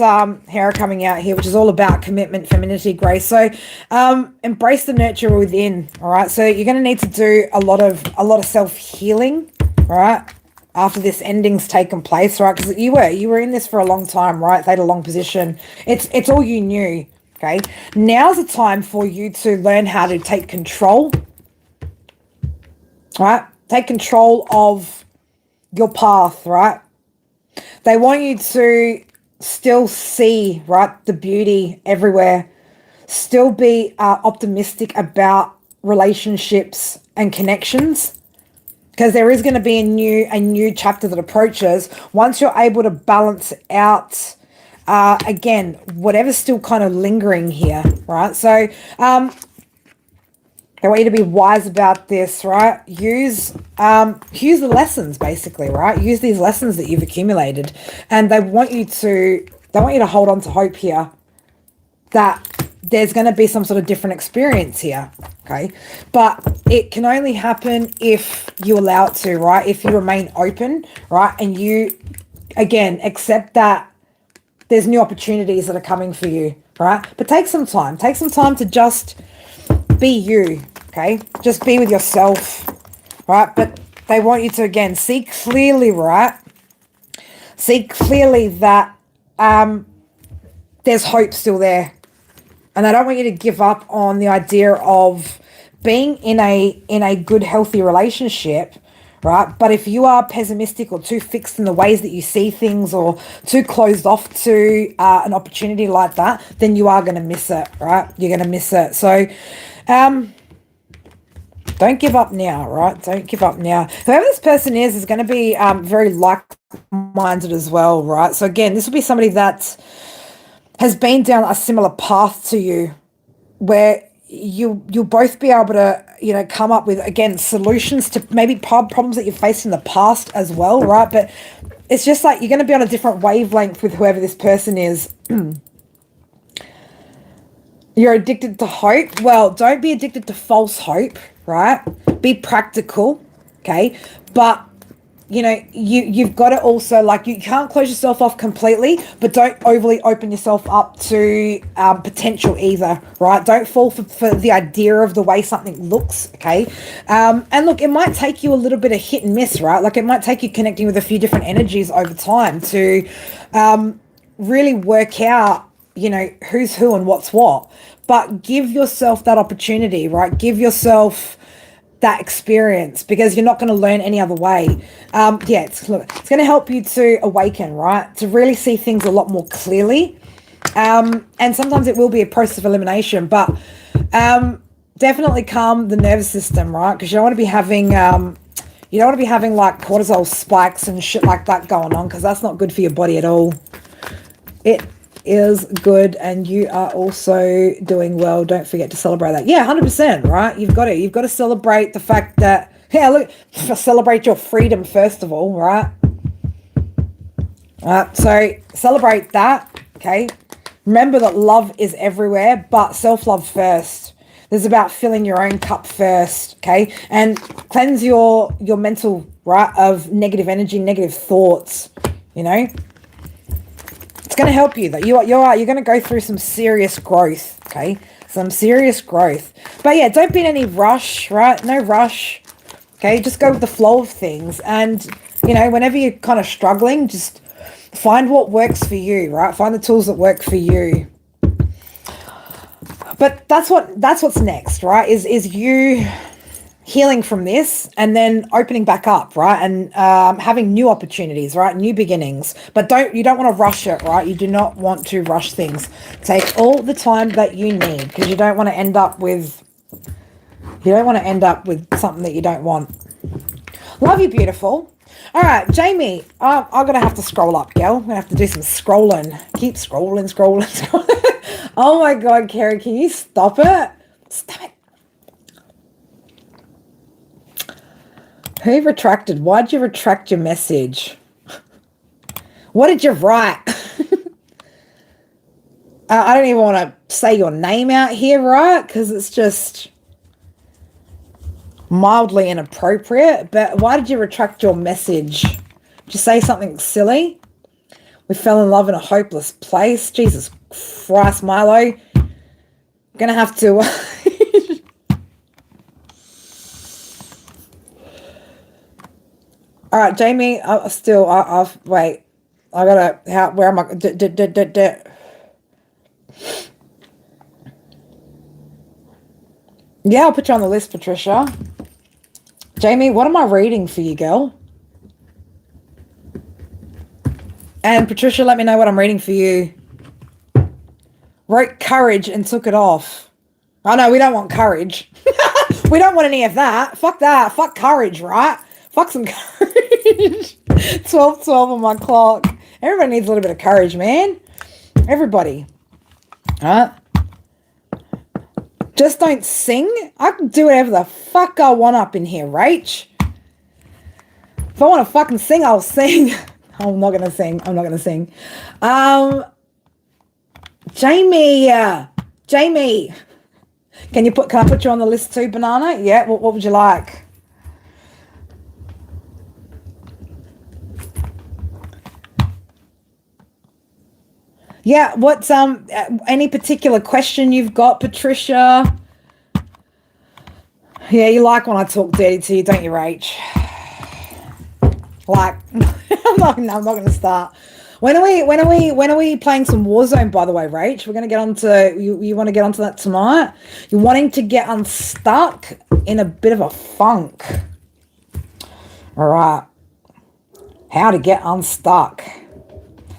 Hera coming out here, which is all about commitment, femininity, grace. So embrace the nurture within. All right. So you're going to need to do a lot of self-healing, all right, after this ending's taken place, right? Because you were in this for a long time, right? They had a long position. It's all you knew. Okay. Now's the time for you to learn how to take control. All right. Take control of your path, right? They want you to still see, right, the beauty everywhere. Still be optimistic about relationships and connections, because there is going to be a new chapter that approaches once you're able to balance out, again, whatever's still kind of lingering here, right? So they want you to be wise about this, right? Use the lessons, basically, right? Use these lessons that you've accumulated, and they want you to hold on to hope here that there's going to be some sort of different experience here, okay? But it can only happen if you allow it to, right? If you remain open, right? And you, again, accept that there's new opportunities that are coming for you, right? But take some time to just be you, okay? Just be with yourself, right? But they want you to, again, see clearly, right? See clearly that there's hope still there. And I don't want you to give up on the idea of being in a good, healthy relationship, right? But if you are pessimistic or too fixed in the ways that you see things or too closed off to an opportunity like that, then you are going to miss it, right? You're going to miss it. So don't give up now, right? Don't give up now. Whoever this person is going to be very like-minded as well, right? So again, this will be somebody that has been down a similar path to you, where you'll both be able to, you know, come up with, again, solutions to maybe problems that you've faced in the past as well, right? But it's just like you're going to be on a different wavelength with whoever this person is. You're addicted to hope. Well, don't be addicted to false hope, right? Be practical, okay? But you know, you've got to also, like, you can't close yourself off completely, but don't overly open yourself up to potential either, right? Don't fall for the idea of the way something looks, okay? And look, it might take you a little bit of hit and miss, right? Like, it might take you connecting with a few different energies over time to really work out, you know, who's who and what's what. But give yourself that opportunity, right? Give yourself that experience, because you're not going to learn any other way. Yeah, it's going to help you to awaken, right? To really see things a lot more clearly. And sometimes it will be a process of elimination, but definitely calm the nervous system, right? Because you don't want to be having like cortisol spikes and shit like that going on, because that's not good for your body at all. It is good, and you are also doing well. Don't forget to celebrate that. Yeah, 100%, right? You've got to celebrate the fact that, yeah, look, celebrate your freedom first of all, right? So celebrate that, okay? Remember that love is everywhere, but self-love first. This is about filling your own cup first, okay? And cleanse your mental, right, of negative energy, negative thoughts, you know? It's going to help you, that you're going to go through some serious growth, okay? Some serious growth. But yeah, don't be in any rush, right? No rush, okay? Just go with the flow of things. And, you know, whenever you're kind of struggling, just find what works for you, right? Find the tools that work for you. But that's what's next, right? Is you healing from this and then opening back up, right? And having new opportunities, right? New beginnings. But you don't want to rush it, right? You do not want to rush things. Take all the time that you need, because you don't want to end up with something that you don't want. Love you, beautiful. All right, Jamie, I'm going to have to scroll up, girl. I'm going to have to do some scrolling. Keep scrolling. Oh my God, Kerry, can you stop it? Stop it. Who retracted? Why'd you retract your message? What did you write? I don't even want to say your name out here, right? Because it's just mildly inappropriate. But why did you retract your message? Did you say something silly? We fell in love in a hopeless place. Jesus Christ, Milo. I'm going to have to... All right, Jamie, wait. I gotta, where am I? Yeah, I'll put you on the list, Patricia. Jamie, what am I reading for you, girl? And Patricia, let me know what I'm reading for you. Wrote courage and took it off. Oh, no, we don't want courage. We don't want any of that. Fuck that. Fuck courage, right? Fuck some courage. 12:12 on my clock. Everybody needs a little bit of courage, man. Everybody. All right? Just don't sing. I can do whatever the fuck I want up in here, Rach. If I want to fucking sing, I'll sing. I'm not going to sing. Jamie. Can I put you on the list too, Banana? Yeah, what would you like? Yeah, what's any particular question you've got, Patricia? Yeah, you like when I talk dirty to you, don't you, Rach? Like, I'm not going to start. When are we playing some Warzone, by the way, Rach? We're going to get onto, you want to get onto that tonight? You're wanting to get unstuck in a bit of a funk. All right. How to get unstuck.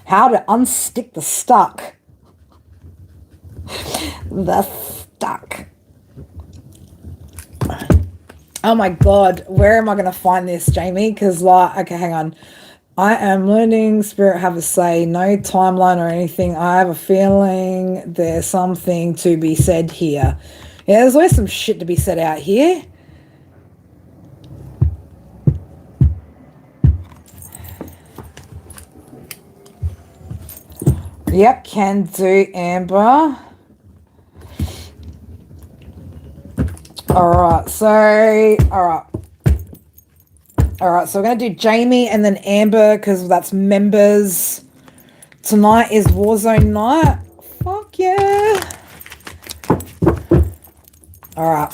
How to unstick the stuck. The stuck. Oh my God, where am I going to find this, Jamie? Because, like, okay, hang on. I am learning spirit have a say, no timeline or anything. I have a feeling there's something to be said here. Yeah, there's always some shit to be said out here. Yep, can do, Amber. Alright, so we're going to do Jamie and then Amber because that's members. Tonight is Warzone night. Fuck yeah. Alright.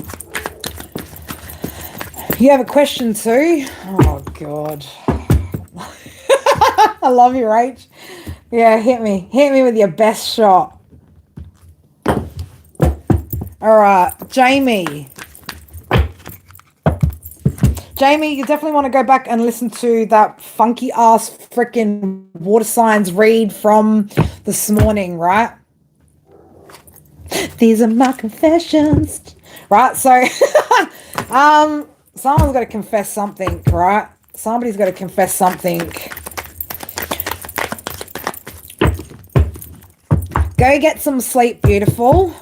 You have a question too? Oh, God. I love you, Rach. Yeah, hit me. Hit me with your best shot. Alright, Jamie. Jamie, you definitely want to go back and listen to that funky ass freaking water signs read from this morning, right? These are my confessions. Right, so someone's got to confess something, right? Somebody's got to confess something. Go get some sleep, beautiful.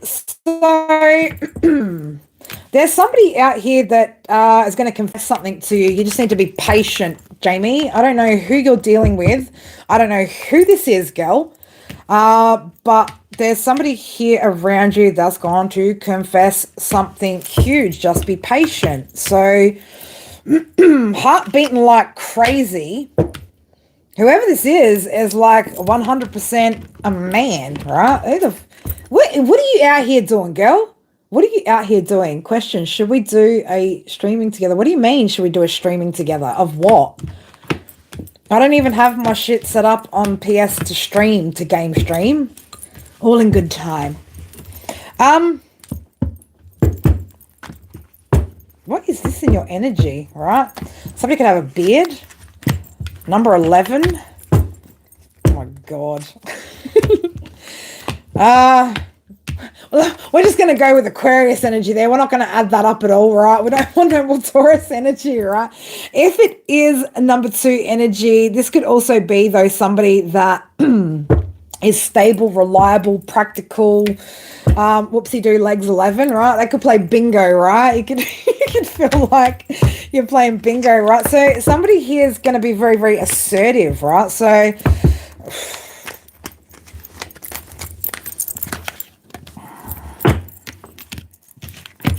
So there's somebody out here that is going to confess something to you. You just need to be patient, Jamie. I don't know who you're dealing with. I don't know who this is, girl. But there's somebody here around you that's going to confess something huge. Just be patient. So heart beating like crazy. Whoever this is like 100% a man, right? What are you out here doing, girl? What are you out here doing? Question, should we do a streaming together? What do you mean, should we do a streaming together? Of what? I don't even have my shit set up on PS to stream, to game stream. All in good time. What is this in your energy, right? Somebody could have a beard. Number 11. Oh my God. We're just going to go with Aquarius energy there. We're not going to add that up at all, right? We don't want no more Taurus energy, right? If it is number 2 energy, this could also be, though, somebody that is stable, reliable, practical, whoopsie-doo legs 11, right? They could play bingo, right? You could feel like you're playing bingo, right? So somebody here is going to be very, very assertive, right? So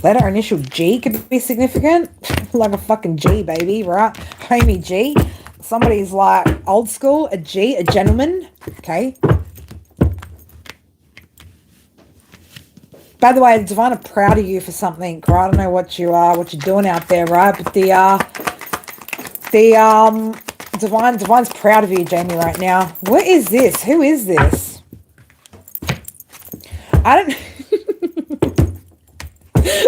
letter initial G could be significant. Like a fucking G, baby, right? Homie G. Somebody's like old school, a G, a gentleman. Okay. By the way, Divine are proud of you for something, right? I don't know what you're doing out there, right? But Divine's proud of you, Jamie, right now. What is this? Who is this? I don't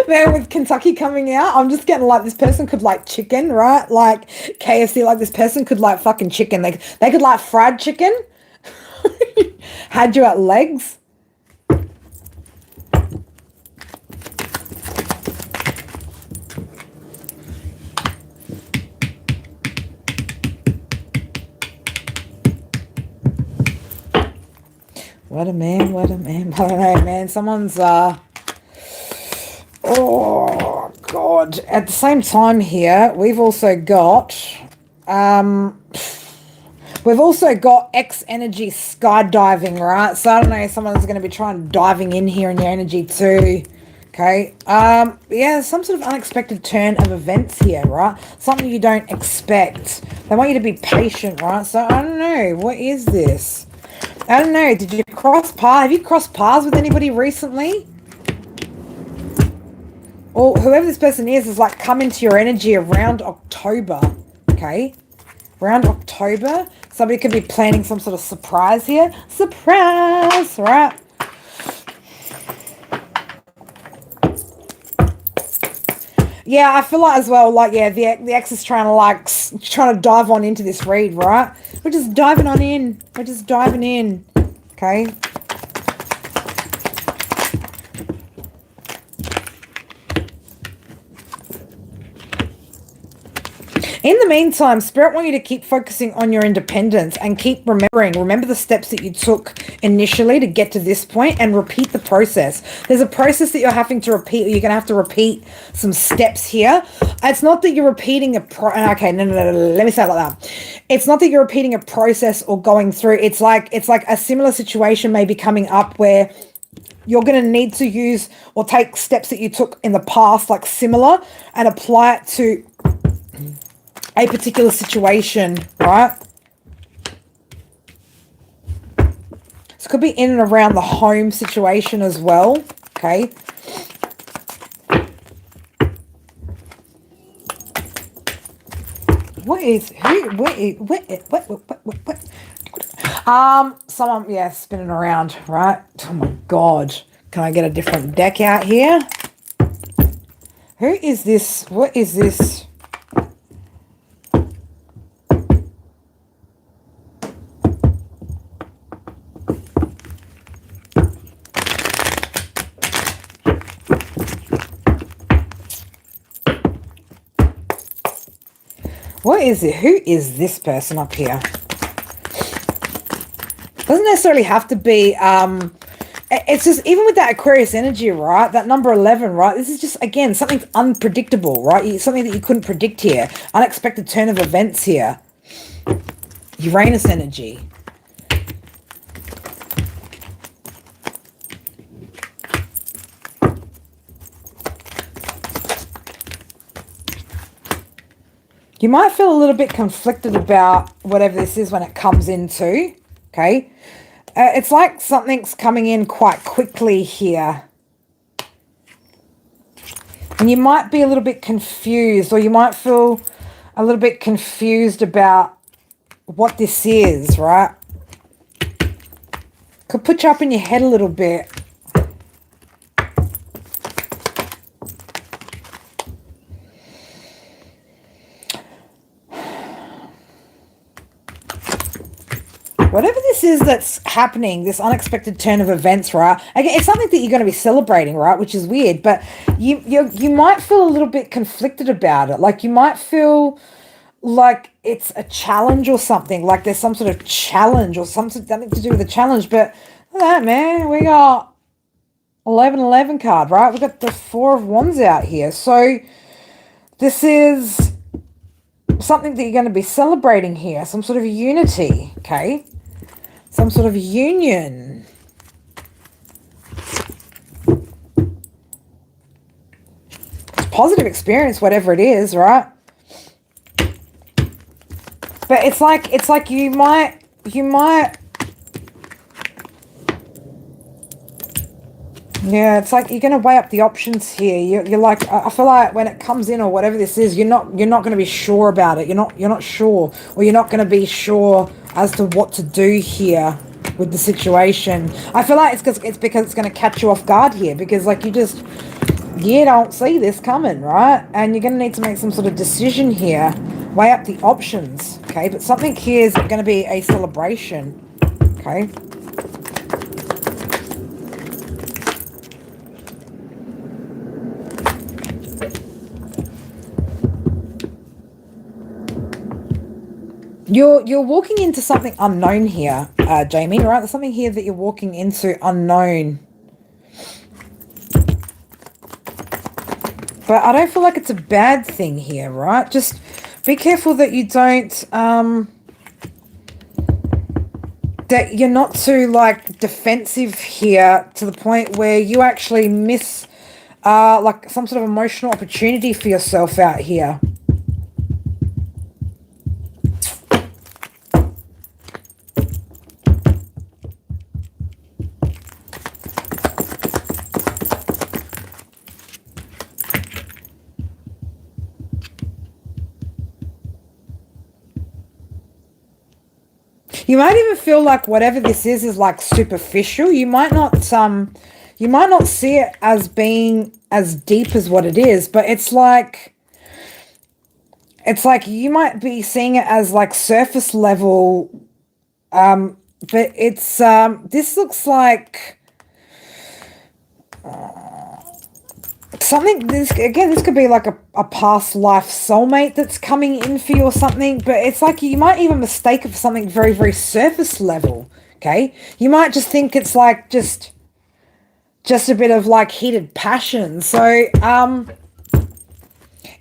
man, with Kentucky coming out, I'm just getting like this person could like chicken, right? Like KFC, like this person could like fucking chicken. They could like fried chicken. Had you at legs. What a man, what a man. I don't know, man. Someone's oh God. At the same time here, we've also got X energy skydiving, right? So I don't know, someone's going to be trying diving in here in your energy too. Okay. Yeah, some sort of unexpected turn of events here, right? Something you don't expect. They want you to be patient, right? So I don't know. What is this? I don't know. Did you cross paths? Have you crossed paths with anybody recently? Or whoever this person is like come into your energy around October. Okay? Around October. Somebody could be planning some sort of surprise here. Surprise! Right? Yeah, I feel like as well, like, yeah, the ex is trying to dive on into this read, right? We're just diving on in. We're just diving in. Okay? In the meantime, Spirit want you to keep focusing on your independence and keep remember the steps that you took initially to get to this point and repeat the process. There's a process that you're having to repeat. You're going to have to repeat some steps here. It's not that you're repeating okay, no, let me say it like that. It's not that you're repeating a process or going through. It's like a similar situation may be coming up where you're going to need to use or take steps that you took in the past, like similar, and apply it to a particular situation, right? This could be in and around the home situation as well, okay? Someone, yeah, spinning around, right? Oh my God. Can I get a different deck out here? Who is this? What is this? What is it? Who is this person up here? Doesn't necessarily have to be, it's just, even with that Aquarius energy, right? That number 11, right? This is just, again, something unpredictable, right? Something that you couldn't predict here. Unexpected turn of events here. Uranus energy. You might feel a little bit conflicted about whatever this is when it comes into, okay? It's like something's coming in quite quickly here. And you might be a little bit confused, or you might feel a little bit confused about what this is, right? Could put you up in your head a little bit. Whatever this is that's happening, this unexpected turn of events, right? Again, it's something that you're going to be celebrating, right? Which is weird, but you might feel a little bit conflicted about it. Like you might feel like it's a challenge or something. Like there's some sort of challenge or something to do with a challenge. But look at that, man. We got 11-11 card, right? We've got the 4 of Wands out here. So this is something that you're going to be celebrating here. Some sort of unity, okay? Some sort of union. It's a positive experience, whatever it is, right? But it's like you might yeah, it's like you're going to weigh up the options here. You're like, I feel like when it comes in or whatever this is, you're not going to be sure about it. You're not sure, or you're not going to be sure as to what to do here with the situation. I feel like it's because it's going to catch you off guard here, because like you don't see this coming, right? And you're going to need to make some sort of decision here, weigh up the options, okay? But something here is going to be a celebration, okay? You're walking into something unknown here, Jamie, right? There's something here that you're walking into unknown. But I don't feel like it's a bad thing here, right? Just be careful that you don't, that you're not too, like, defensive here to the point where you actually miss, like, some sort of emotional opportunity for yourself out here. You might even feel like whatever this is like superficial. You might not see it as being as deep as what it is, but it's like you might be seeing it as like surface level, but it's this looks like something. This could be like a past life soulmate that's coming in for you or something, but it's like you might even mistake it for something very, very surface level. Okay, you might just think it's like just a bit of like heated passion. So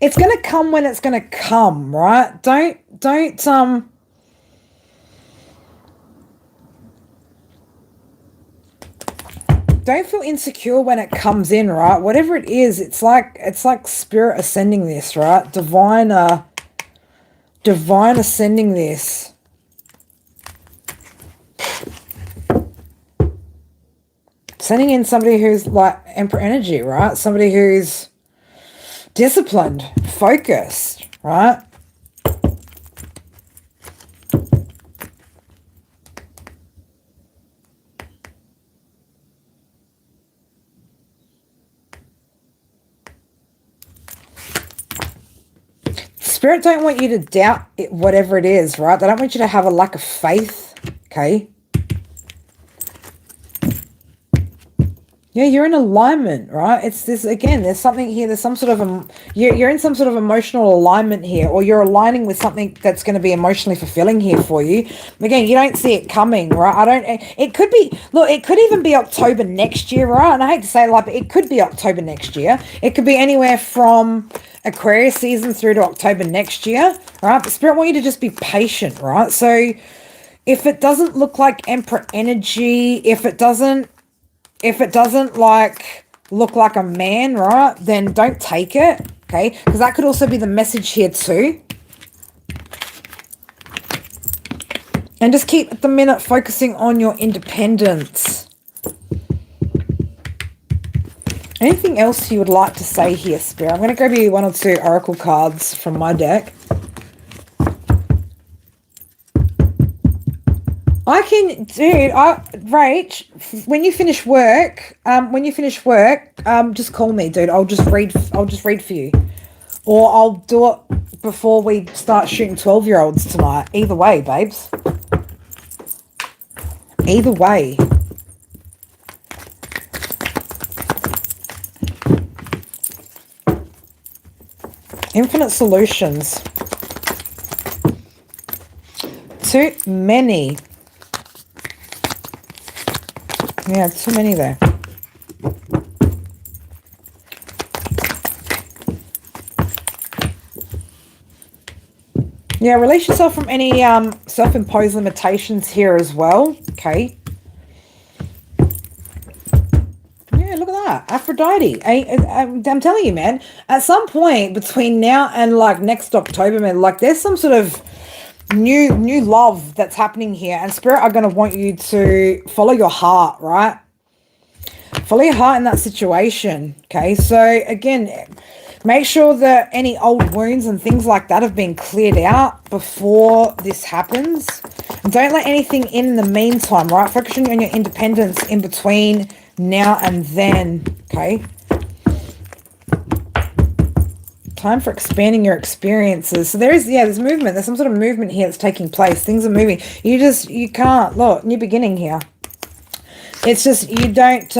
it's gonna come when it's gonna come, right? Don't feel insecure when it comes in, right? Whatever it is, it's like spirit ascending this, right? Divine ascending this. Sending in somebody who's like Emperor energy, right? Somebody who's disciplined, focused, right? Spirit don't want you to doubt it, whatever it is, right? They don't want you to have a lack of faith, okay? Yeah, you're in alignment, right? It's this, again, there's something here, there's some sort of, you're in some sort of emotional alignment here, or you're aligning with something that's going to be emotionally fulfilling here for you. Again, you don't see it coming, right? It could be, look, it could even be October next year, right? And I hate to say it like, but it could be October next year. It could be anywhere from Aquarius season through to October next year, right? But Spirit want you to just be patient, right? So if it doesn't look like Emperor energy, if it doesn't like look like a man, right, then don't take it, okay? Because that could also be the message here too. And just keep at the minute focusing on your independence. Anything else you would like to say here, Spirit? I'm going to grab you one or two oracle cards from my deck. I can, dude, Rach, when you finish work, just call me, dude. I'll just read for you. Or I'll do it before we start shooting 12-year-olds tonight. Either way, babes. Either way. Infinite solutions. Too many. Yeah, too many there. Yeah, release yourself from any self-imposed limitations here as well. Okay. Yeah, look at that. Aphrodite. I'm telling you, man, at some point between now and like next October, man, like there's some sort of new love that's happening here, and Spirit are going to want you to follow your heart, right? Follow your heart in that situation, okay? So again, make sure that any old wounds and things like that have been cleared out before this happens, and don't let anything in the meantime, right? Focusing on your independence in between now and then, okay? Time for expanding your experiences. So there's movement. There's some sort of movement here that's taking place. Things are moving. You can't, look, new beginning here. It's just, you don't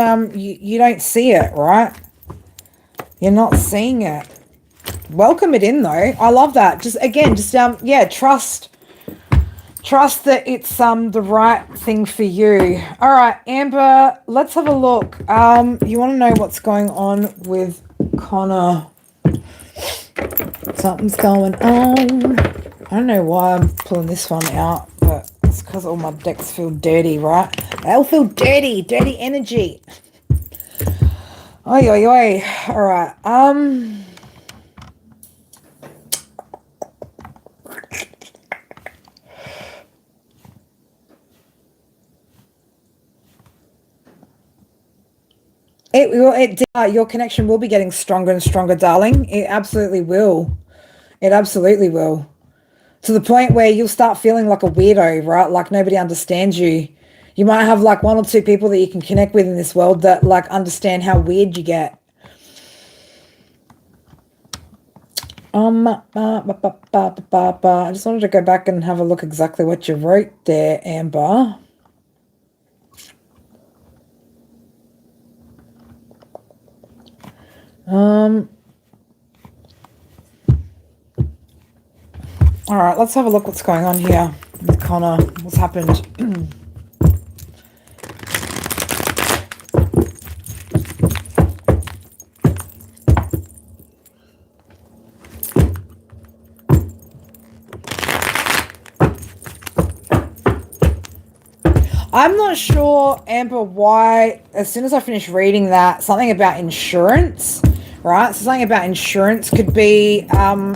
see it, right? You're not seeing it. Welcome it in though. I love that. Yeah, trust that it's the right thing for you. All right, Amber, let's have a look. You want to know what's going on with Connor? Something's going on. I don't know why I'm pulling this one out, but it's because all my decks feel dirty, right? They all feel dirty energy. Oi, oi, oi. All right. Your connection will be getting stronger and stronger, darling. It absolutely will. It absolutely will. To the point where you'll start feeling like a weirdo, right? Like nobody understands you. You might have like one or two people that you can connect with in this world that like understand how weird you get. I just wanted to go back and have a look exactly what you wrote there, Amber. All right, let's have a look what's going on here with Connor. What's happened? I'm not sure, Amber, why, as soon as I finish reading that, something about insurance, right? So something about insurance could be a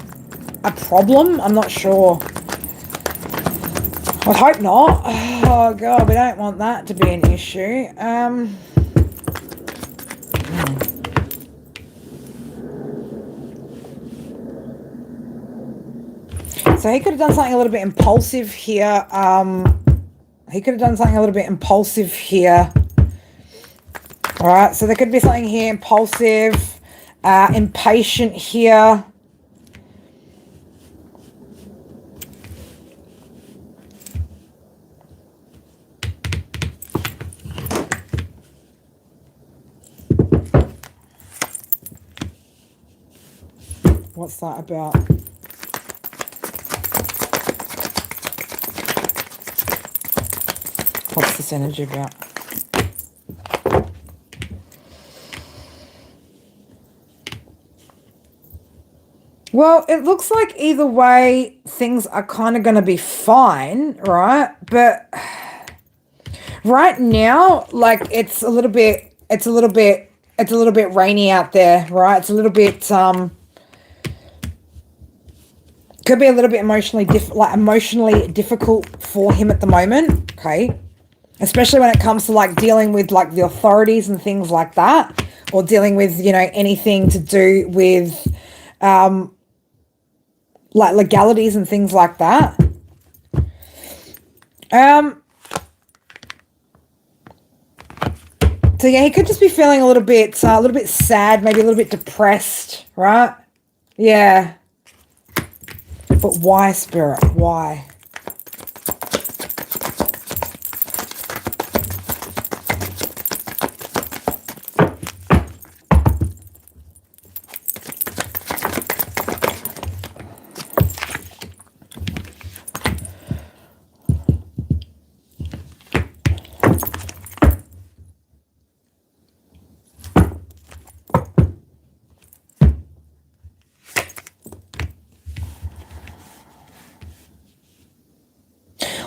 problem. I'm not sure. I hope not. Oh, God, we don't want that to be an issue. So he could have done something a little bit impulsive here. He could have done something a little bit impulsive here. All right, so there could be something here impulsive, impatient here. What's that about? What's this energy about? Well, it looks like either way things are kind of going to be fine, right? But right now, like it's a little bit rainy out there, right? It's a little bit could be a little bit emotionally difficult for him at the moment, okay? Especially when it comes to like dealing with like the authorities and things like that, or dealing with, you know, anything to do with like legalities and things like that. So yeah, he could just be feeling a little bit sad, maybe a little bit depressed, right? Yeah. But why, Spirit? Why?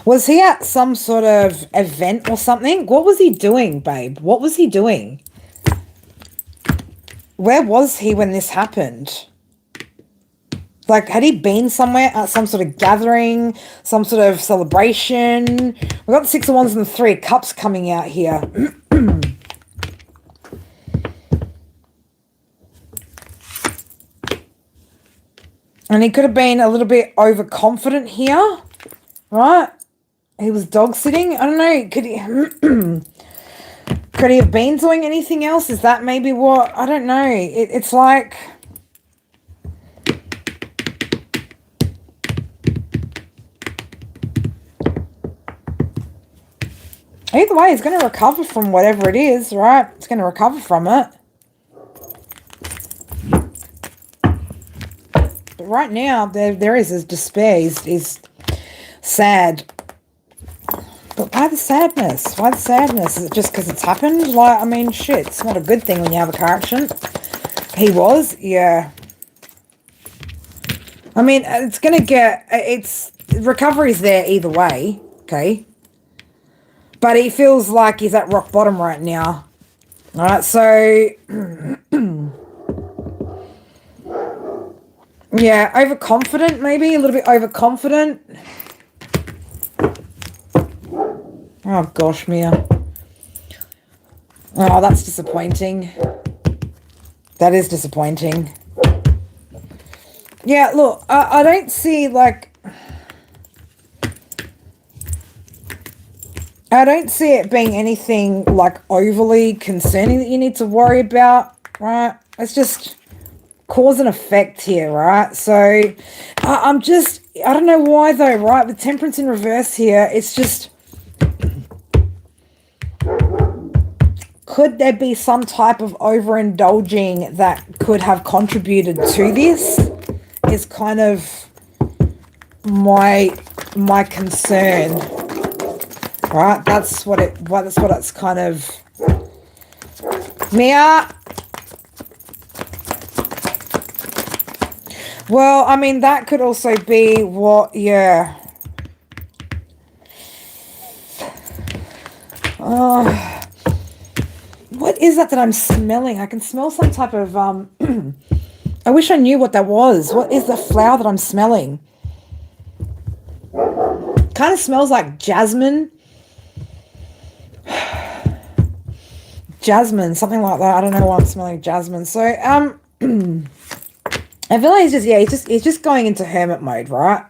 Was he at some sort of event or something? What was he doing, babe? What was he doing? Where was he when this happened? Like, had he been somewhere at some sort of gathering, some sort of celebration? We've got the Six of Wands and the Three of Cups coming out here. And he could have been a little bit overconfident here, right? He was dog sitting. I don't know. Could he could he have been doing anything else? Is that maybe what? I don't know. It's like either way, he's going to recover from whatever it is, right? He's going to recover from it. But right now, there is his despair. He's sad. But why the sadness? Why the sadness? Is it just because it's happened? Like, I mean, shit, it's not a good thing when you have a car accident. He was, yeah. I mean, it's going to get, recovery's there either way, okay? But he feels like he's at rock bottom right now. All right, so, yeah, overconfident maybe, a little bit overconfident. Oh, gosh, Mia. Oh, that's disappointing. That is disappointing. Yeah, look, I don't see, like... I don't see it being anything like overly concerning that you need to worry about, right? It's just cause and effect here, right? So I'm just, I don't know why though, right? With temperance in reverse here, it's just, could there be some type of overindulging that could have contributed to this? Is kind of my concern, right? That's what it's kind of. Mia. Well, I mean, that could also be what, yeah. What is that I'm smelling? I can smell some type of, I wish I knew what that was. What is the flower that I'm smelling? Kind of smells like jasmine. Jasmine, something like that. I don't know why I'm smelling jasmine. So, I feel like he's just going into hermit mode, right?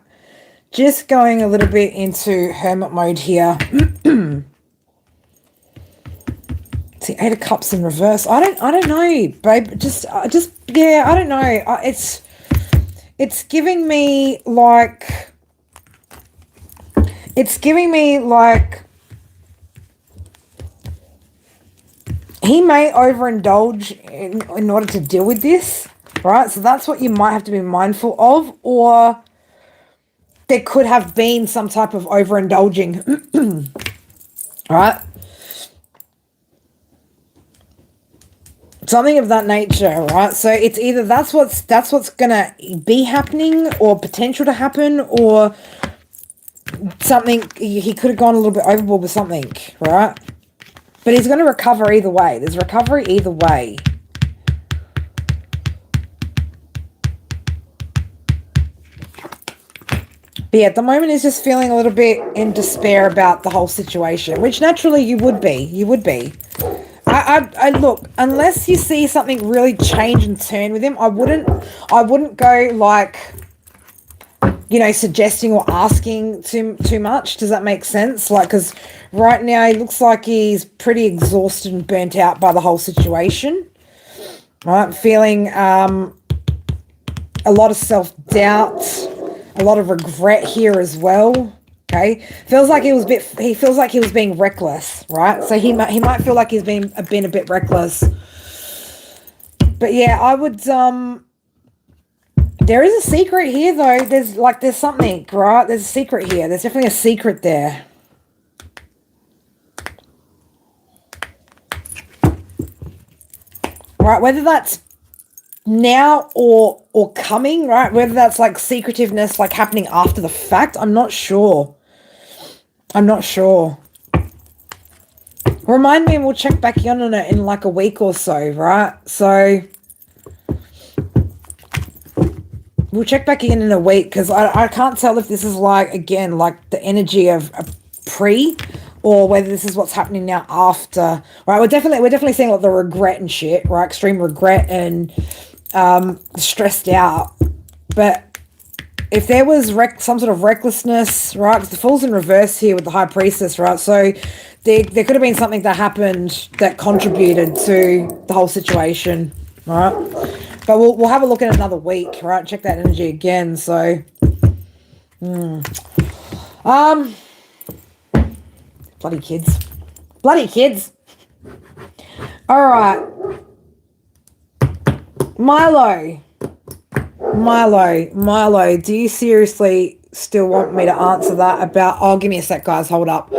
Just going a little bit into hermit mode here. See, Eight of Cups in reverse. I don't know, babe. Yeah, I don't know. It's giving me like, he may overindulge in order to deal with this, right? So that's what you might have to be mindful of, or there could have been some type of overindulging, right? Something of that nature, right? So it's either that's what's gonna be happening, or potential to happen, or something. He could have gone a little bit overboard with something, right? But he's going to recover either way. There's recovery either way. But yeah, at the moment he's just feeling a little bit in despair about the whole situation, which naturally you would be. You would be. I look, unless you see something really change and turn with him, I wouldn't go like, you know, suggesting or asking too much. Does that make sense? Like, because right now he looks like he's pretty exhausted and burnt out by the whole situation. Right, feeling a lot of self-doubt, a lot of regret here as well. Okay, feels like he feels like he was being reckless, right? So he might feel like he's been a bit reckless. But yeah, I would there is a secret here, though. There's something, right? There's a secret here. There's definitely a secret there. Right, whether that's now or coming, right? Whether that's like secretiveness, like happening after the fact, I'm not sure. I'm not sure. Remind me and we'll check back in on it in like a week or so, right? So we'll check back in a week, because I can't tell if this is like, again, like the energy of a pre, or whether this is what's happening now after. Right, we're definitely seeing like the regret and shit, right? Extreme regret and stressed out. But if there was some sort of recklessness, right? Because the Fool's in reverse here with the High Priestess, right? So there could have been something that happened that contributed to the whole situation, right? But we'll have a look in another week, right? Check that energy again. So, bloody kids. All right, Milo. Do you seriously still want me to answer that about? Oh, give me a sec, guys. Hold up.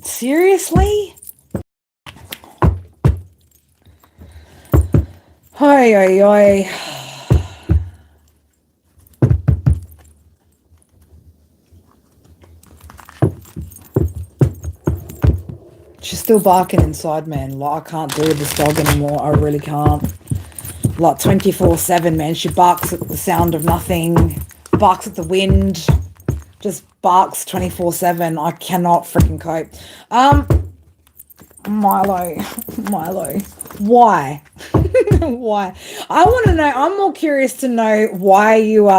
Seriously? Oi. still barking inside, man. Like, I can't deal with this dog anymore. I really can't. Like, 24/7, man. She barks at the sound of nothing, barks at the wind, just barks 24/7. I cannot freaking cope. Milo, why? Why? I want to know. I'm more curious to know why you,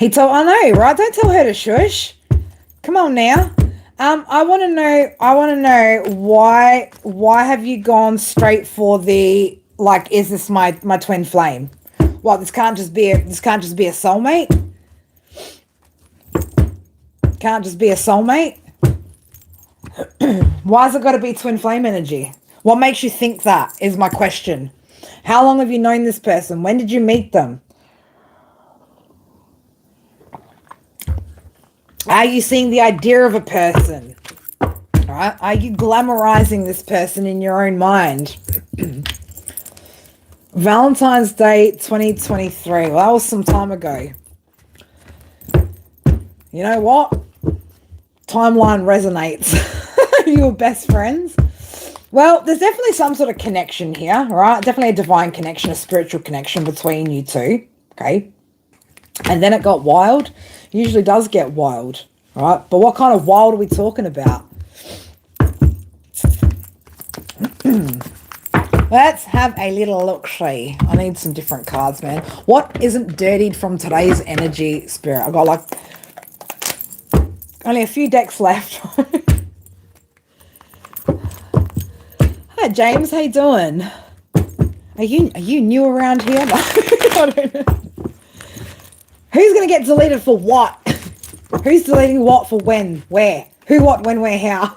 he told, I know, right? Don't tell her to shush. Come on now. I want to know why have you gone straight for the, like, is this my twin flame? What, this can't just be a soulmate? Can't just be a soulmate? Why's it got to be twin flame energy? What makes you think that is my question. How long have you known this person? When did you meet them? Are you seeing the idea of a person? All right? Are you glamorizing this person in your own mind? Valentine's Day 2023. Well, that was some time ago. You know what? Timeline resonates. You were best friends. Well, there's definitely some sort of connection here, right? Definitely a divine connection, a spiritual connection between you two, okay? And then it got wild. Usually does get wild, right? But what kind of wild are we talking about? Let's have a little look-see. I need some different cards, man. What isn't dirtied from today's energy, Spirit? I've got like only a few decks left. Hi, James. How you doing? Are you new around here? No, I don't know. Who's going to get deleted for what? Who's deleting what for when? Where? Who, what, when, where, how?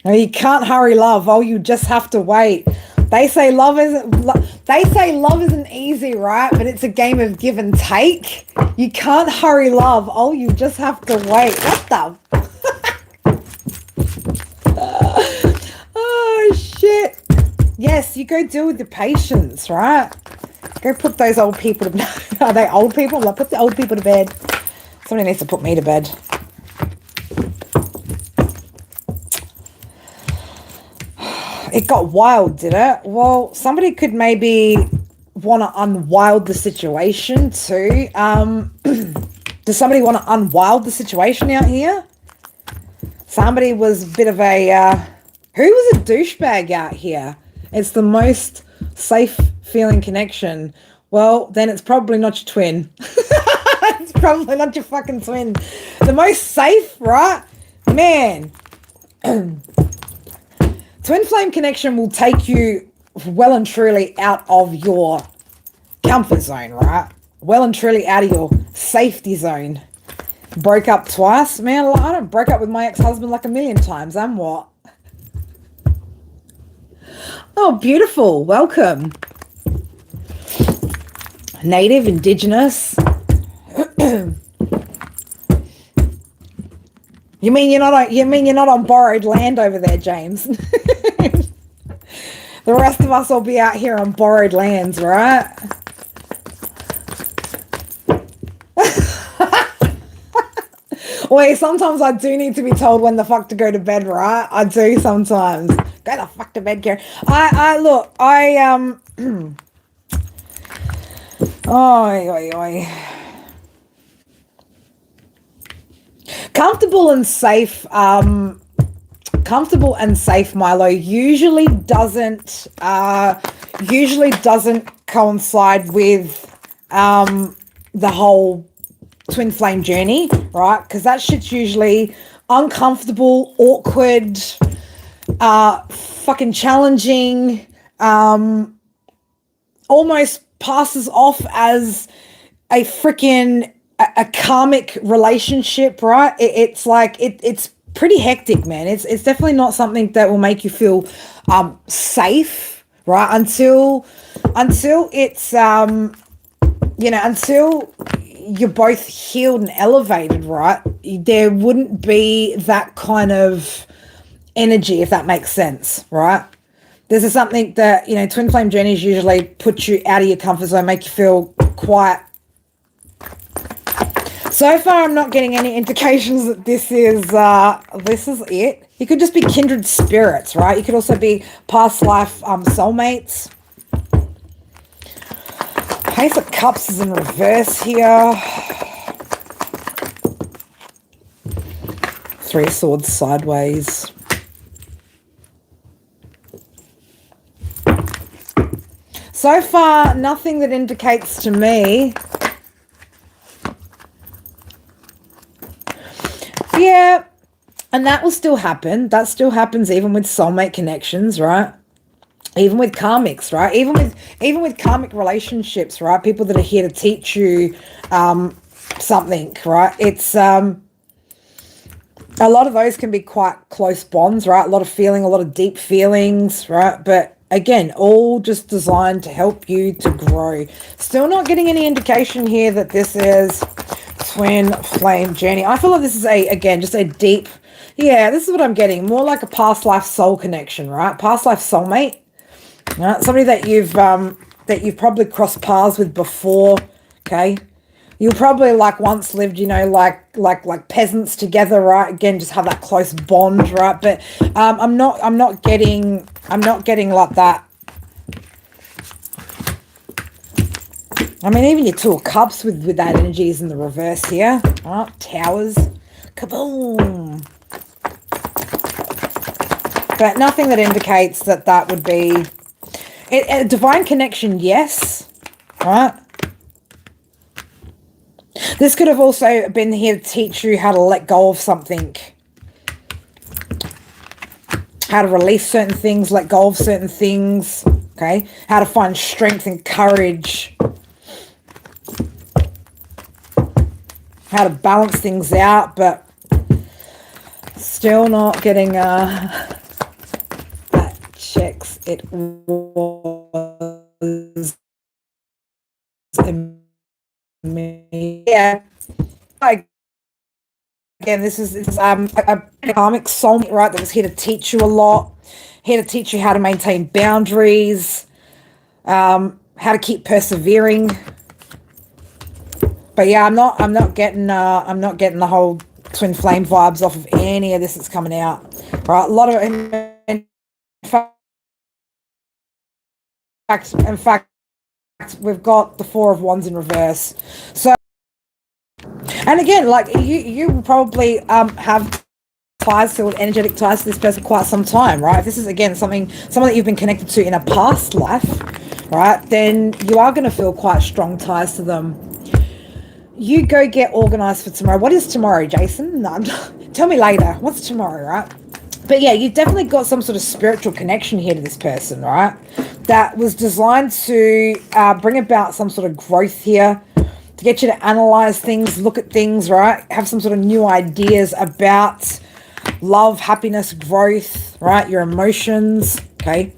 No, you can't hurry love. Oh, you just have to wait. They say love isn't easy, right? But it's a game of give and take. You can't hurry love. Oh, you just have to wait. What the? Oh, shit. Yes, you go deal with the patients, right? Go put those old people to bed. Are they old people? Like, put the old people to bed. Somebody needs to put me to bed. It got wild, did it? Well, somebody could maybe want to unwild the situation too. Does somebody want to unwild the situation out here? Somebody was a bit of a... who was a douchebag out here? It's the most safe feeling connection. Well, then it's probably not your twin. It's probably not your fucking twin. The most safe, right? Man. Twin flame connection will take you well and truly out of your comfort zone, right? Well and truly out of your safety zone. Broke up twice? Man, I don't break up with my ex-husband like a million times. I'm what? Oh, beautiful. Welcome. Native, indigenous. You mean you're not on borrowed land over there, James? The rest of us will be out here on borrowed lands, right? Wait, sometimes I do need to be told when the fuck to go to bed, right? I do sometimes. Go the fuck to bed, Karen. Oi. Comfortable and safe, Milo, usually doesn't coincide with the whole twin flame journey, right? Because that shit's usually uncomfortable, awkward, fucking challenging, almost passes off as a freaking a karmic relationship, right? It's like it's pretty hectic, man. It's definitely not something that will make you feel safe, right? Until it's until you're both healed and elevated, right? There wouldn't be that kind of energy, if that makes sense, right? This is something that, twin flame journeys usually put you out of your comfort zone, make you feel quite So far, I'm not getting any indications that this is it. You could just be kindred spirits, right? You could also be past life soulmates. Ace of Cups is in reverse here. Three of Swords sideways. So far, nothing that indicates to me. Yeah, and that will still happen. That still happens even with soulmate connections, right? Even with karmics, right? Even with karmic relationships, right? People that are here to teach you something, right? It's a lot of those can be quite close bonds, right? A lot of deep feelings, right? But again, all just designed to help you to grow. Still not getting any indication here that this is twin flame journey. I feel like this is just a deep, yeah, this is what I'm getting. More like a past life soul connection, right? Past life soulmate, right? Somebody that you've probably crossed paths with before, okay? You probably like once lived, you know, like peasants together, right? Again, just have that close bond, right? But I'm not getting like that. I mean, even your Two of Cups with that energy is in the reverse here. Oh, Towers. Kaboom. But nothing that indicates that would be a divine connection, yes. Right? This could have also been here to teach you how to let go of something. How to release certain things, let go of certain things. Okay? How to find strength and courage. How to balance things out, but still not getting that checks it was yeah. Like again, this is a karmic soulmate, right? That was here to teach you a lot, here to teach you how to maintain boundaries, how to keep persevering. But yeah, I'm not getting the whole twin flame vibes off of any of this that's coming out. Right, a lot of in fact, we've got the Four of Wands in reverse. So, and again, like you probably have ties to energetic ties to this person quite some time, right? If this is again someone that you've been connected to in a past life, right? Then you are going to feel quite strong ties to them. You go get organized for tomorrow. What is tomorrow, Jason? No, tell me later. What's tomorrow, right? But yeah, you've definitely got some sort of spiritual connection here to this person, right? That was designed to bring about some sort of growth here, to get you to analyze things, look at things, right? Have some sort of new ideas about love, happiness, growth, right? Your emotions, okay?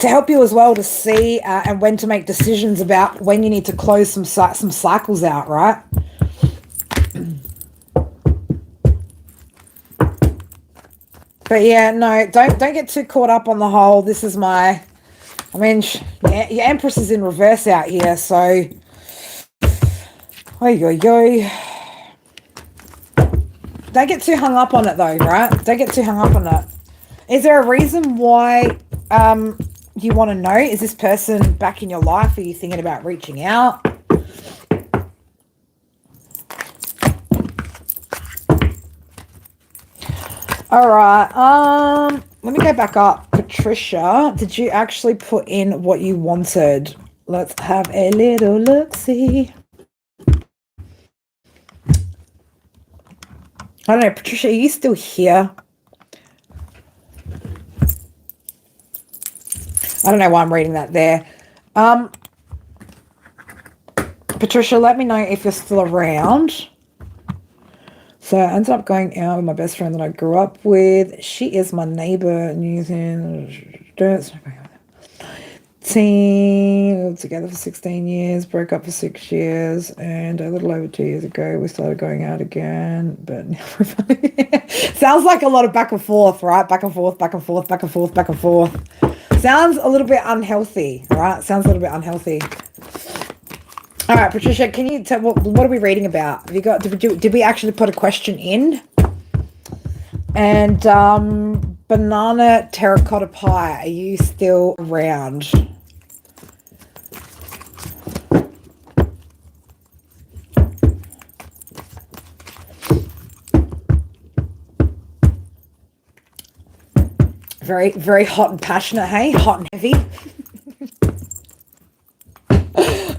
To help you as well to see and when to make decisions about when you need to close some cycles out, right? But yeah, no, don't get too caught up on the whole. This is my, I mean, your Empress is in reverse out here, so, yo. Don't get too hung up on it though, right? Don't get too hung up on it. Is there a reason why you want to know? Is this person back in your life? Are you thinking about reaching out? All right. Let me go back up. Patricia, did you actually put in what you wanted? Let's have a little look-see. I don't know, Patricia, are you still here? I don't know why I'm reading that there. Patricia, let me know if you're still around. So I ended up going out with my best friend that I grew up with. She is my neighbor in New Zealand. Teen, we were together for 16 years, broke up for 6 years, and a little over 2 years ago, we started going out again, but sounds like a lot of back and forth, right? Back and forth, back and forth, back and forth, back and forth. Sounds Sounds a little bit unhealthy, right? Sounds a little bit unhealthy. All right, Patricia, can you tell what are we reading about? Have you got? Did we actually put a question in? And banana terracotta pie, are you still around? Very, very hot and passionate, hey? Hot and heavy.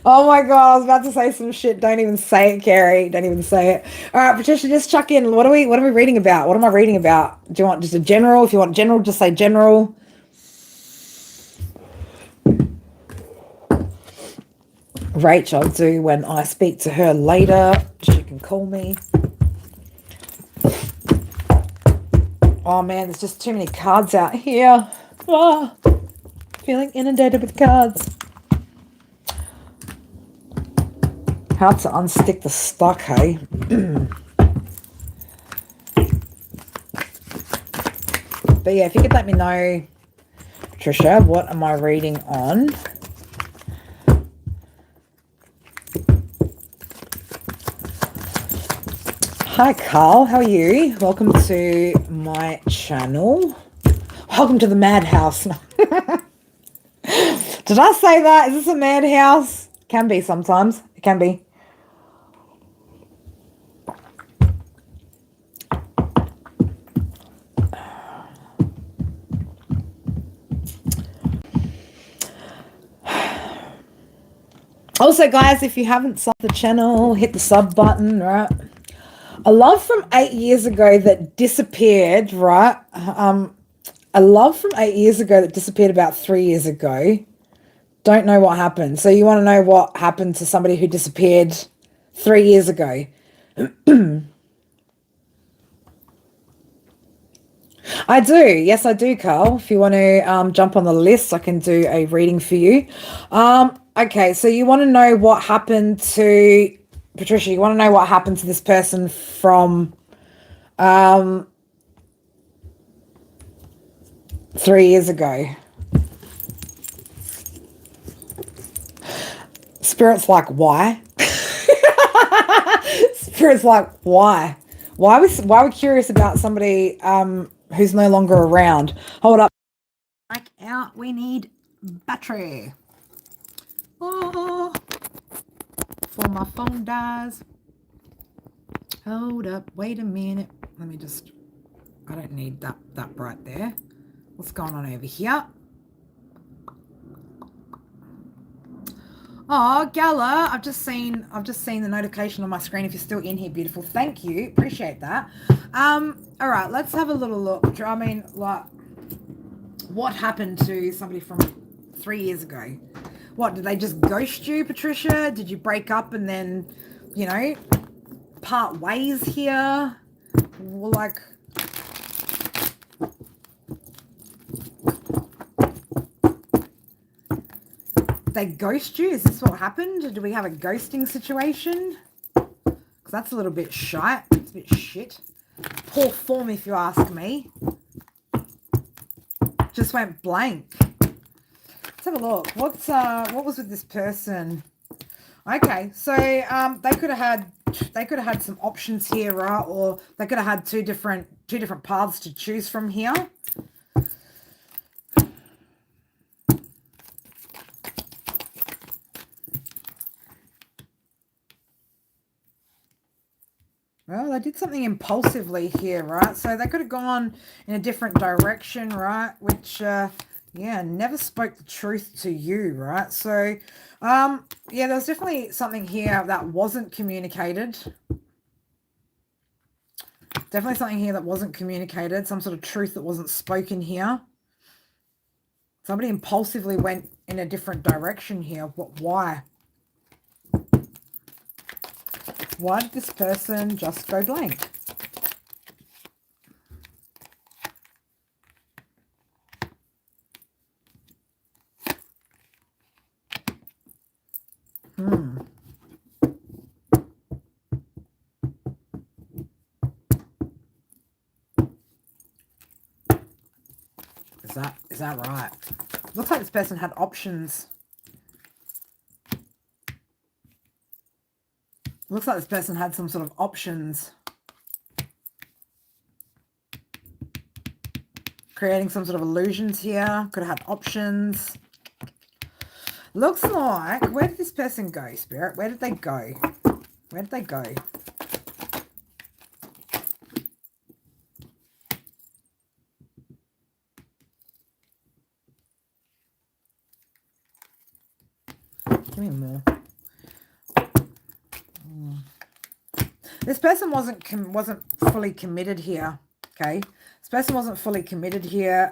Oh my God, I was about to say some shit. Don't even say it, Carrie. Don't even say it. All right, Patricia, just chuck in. What are we reading about? What am I reading about? Do you want just a general? If you want general, just say general. Rach, I'll do when I speak to her later. She can call me. Oh man, there's just too many cards out here. Oh, feeling inundated with cards. How to unstick the stock, hey? But yeah, if you could let me know, Patricia, what am I reading on? Hi, Carl. How are you? Welcome to my channel. Welcome to the madhouse. Did I say that? Is this a madhouse? Can be sometimes. It can be. Also, guys, if you haven't subbed the channel, hit the sub button, right? A love from 8 years ago that disappeared, right? A love from 8 years ago that disappeared about 3 years ago. Don't know what happened. So you want to know what happened to somebody who disappeared 3 years ago? I do. Yes, I do, Carl. If you want to jump on the list, I can do a reading for you. Okay, so you want to know what happened to Patricia. You want to know what happened to this person from 3 years ago. Spirit's like, why? Spirit's like, why? Why are we curious about somebody who's no longer around? Hold up. Mic out. We need battery. Oh, before my phone dies. Hold up. Wait a minute. Let me just. I don't need that bright there. What's going on over here? Oh, Gala, I've just seen the notification on my screen. If you're still in here, beautiful. Thank you. Appreciate that. All right, let's have a little look. I mean, like, what happened to somebody from 3 years ago? What, did they just ghost you, Patricia? Did you break up and then, you know, part ways here? Well, like, they ghost you? Is this what happened? Do we have a ghosting situation? Because that's a little bit shite. It's a bit shit. Poor form, if you ask me. Just went blank. Let's have a look. What was with this person? Okay, so they could have had some options here, right? Or they could have had two different paths to choose from here. Well, they did something impulsively here, right? So they could have gone in a different direction, right? Which, yeah, never spoke the truth to you, right? So, yeah, there was definitely something here that wasn't communicated. Definitely something here that wasn't communicated. Some sort of truth that wasn't spoken here. Somebody impulsively went in a different direction here. Why? Why did this person just go blank? Is that right? Looks like this person had options. Looks like this person had some sort of options. Creating some sort of illusions here. Could have had options. Looks like, where did this person go, Spirit? Where did they go? Where did they go? Give me more. This person wasn't fully committed here. Okay, this person wasn't fully committed here.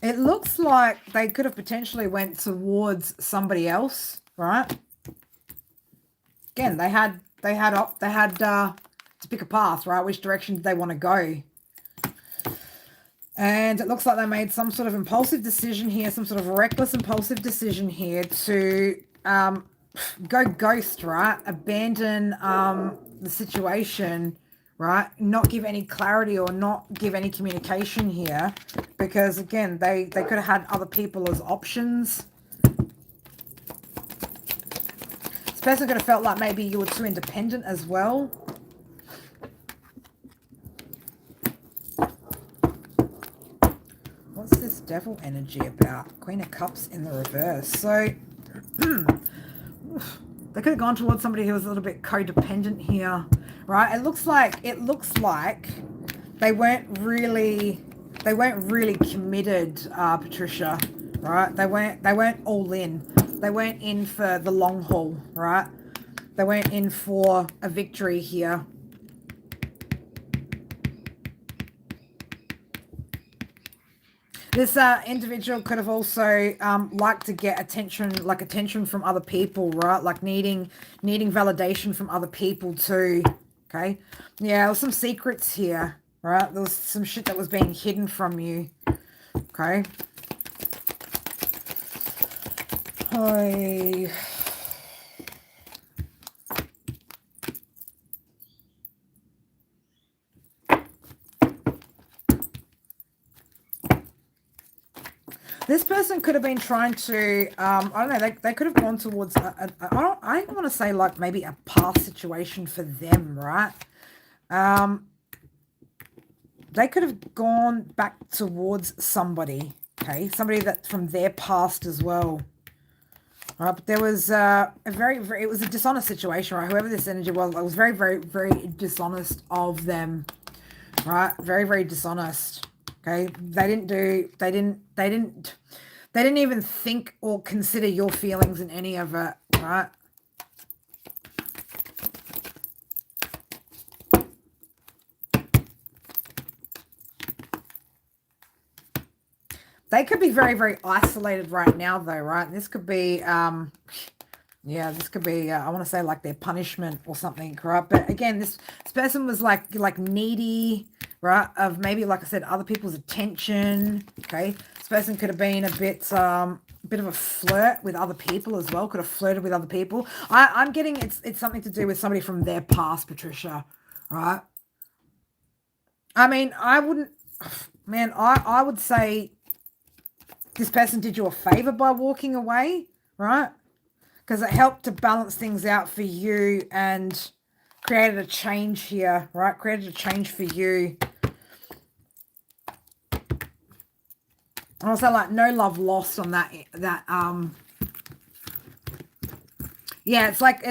It looks like they could have potentially went towards somebody else, right? Again, they had to pick a path, right? Which direction did they want to go? And it looks like they made some sort of impulsive decision here, some sort of reckless impulsive decision here to go ghost, right? Abandon the situation, right? Not give any clarity or not give any communication here, because again, they could have had other people as options. This person could have felt like maybe you were too independent as well. What's this devil energy about? Queen of Cups in the reverse. So they could have gone towards somebody who was a little bit codependent here, right? It looks like they weren't really committed, Patricia, right? They weren't all in. They weren't in for the long haul, right? They weren't in for a victory here. This individual could have also liked to get attention from other people, right? Like needing validation from other people too. Okay. Yeah, there was some secrets here, right? There was some shit that was being hidden from you. Okay. Hi. This person could have been trying to, I don't know, they could have gone towards, I don't want to say like maybe a past situation for them, right? They could have gone back towards somebody, okay? Somebody that from their past as well. All right, but there was it was a dishonest situation, right? Whoever this energy was, it was very, very, very dishonest of them, right? Very, very dishonest. Okay, they didn't even think or consider your feelings in any of it, right? They could be very, very isolated right now, though, right? And this could be, yeah, this could be, I want to say like their punishment or something, right? But again, this person was like needy, right? Of maybe, like I said, other people's attention, okay? This person could have been a bit of a flirt with other people as well. Could have flirted with other people. I'm getting it's something to do with somebody from their past, Patricia, right? I mean, I wouldn't, man, I would say this person did you a favor by walking away, right? Because it helped to balance things out for you and created a change here, right? Created a change for you. And also, like, no love lost on that yeah, it's like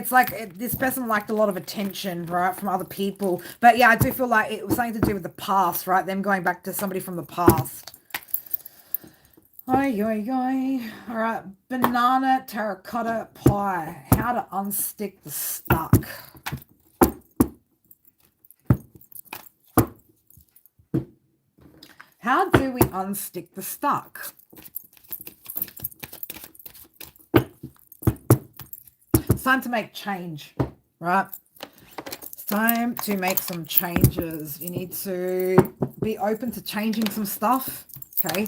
this person liked a lot of attention, right, from other people. But yeah, I do feel like it was something to do with the past, right? Them going back to somebody from the past. Oi, oi, oi. All right, banana terracotta pie. How to unstick the stuck. How do we unstick the stuck? It's time to make change, right? It's time to make some changes. You need to be open to changing some stuff, okay?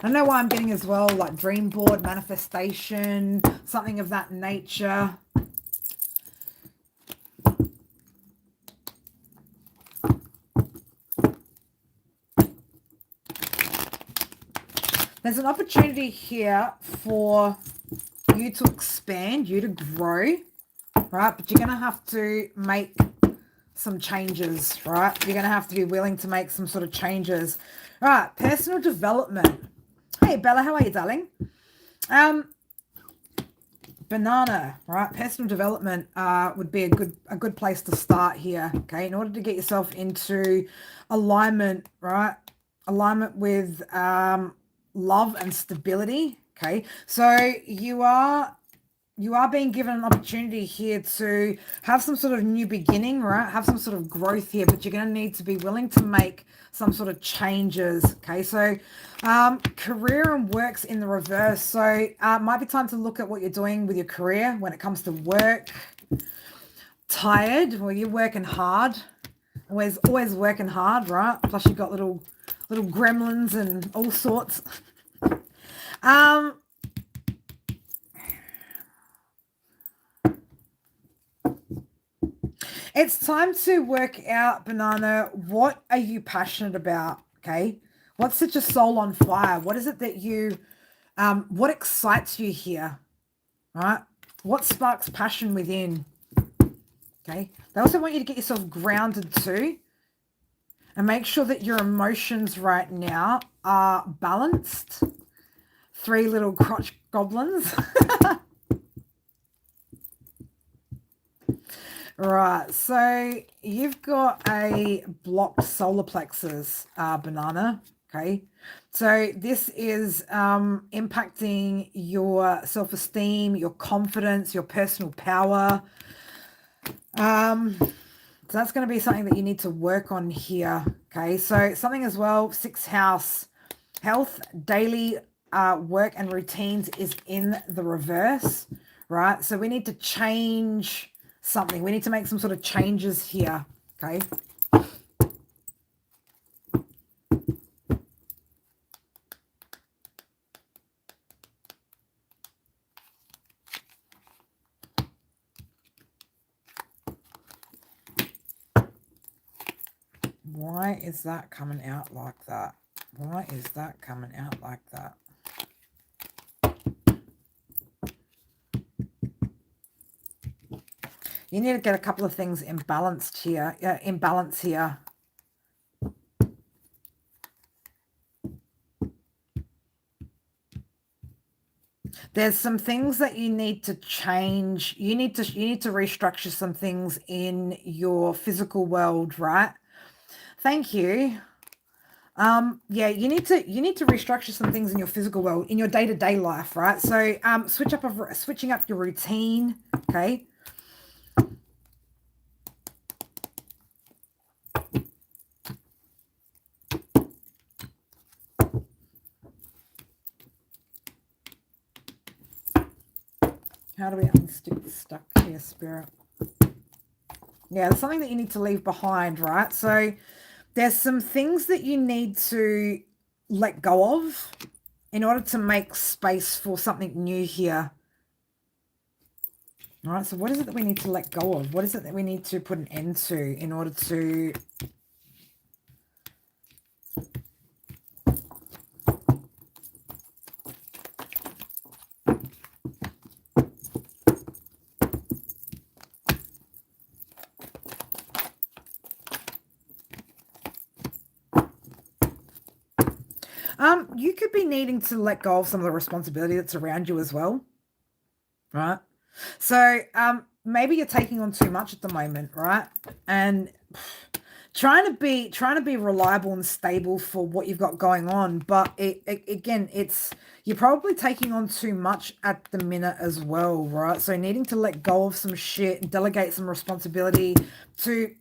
I know why I'm getting as well, like dream board, manifestation, something of that nature. There's an opportunity here for you to expand, you to grow, right? But you're going to have to make some changes, right? You're going to have to be willing to make some sort of changes. All right, personal development. Hey, Bella, how are you, darling? Banana, right? Personal development would be a good place to start here, okay? In order to get yourself into alignment, right? Alignment with love and stability, okay? So you are being given an opportunity here to have some sort of new beginning, right? Have some sort of growth here, but you're going to need to be willing to make some sort of changes, okay? So career and work's in the reverse. So it might be time to look at what you're doing with your career when it comes to work. Tired? Well, you're working hard. Always working hard, right? Plus you've got little gremlins and all sorts. It's time to work out, Banana, what are you passionate about, okay? What sets your soul on fire? What is it that you, what excites you here, right? What sparks passion within, okay? They also want you to get yourself grounded too and make sure that your emotions right now are balanced. 3 little crotch goblins. Right, so you've got a blocked solar plexus, Banana, okay? So this is impacting your self-esteem, your confidence, your personal power. So that's going to be something that you need to work on here, okay? So something as well, 6th house, health, daily work and routines is in the reverse, right? So we need to change something. We need to make some sort of changes here, okay? Why is that coming out like that? Why is that coming out like that? You need to get a couple of things imbalanced here, in balance here. There's some things that you need to change. You need to restructure some things in your physical world, right? Thank you. Yeah, you need to restructure some things in your physical world, in your day-to-day life, right? So switching up your routine, okay? How do we unstick the stuck here, Spirit? Yeah, there's something that you need to leave behind, right? So there's some things that you need to let go of in order to make space for something new here. All right, so what is it that we need to let go of? What is it that we need to put an end to in order to... You could be needing to let go of some of the responsibility that's around you as well, right? So maybe you're taking on too much at the moment, right? And trying to be reliable and stable for what you've got going on, but again, you're probably taking on too much at the minute as well, right? So needing to let go of some shit and delegate some responsibility to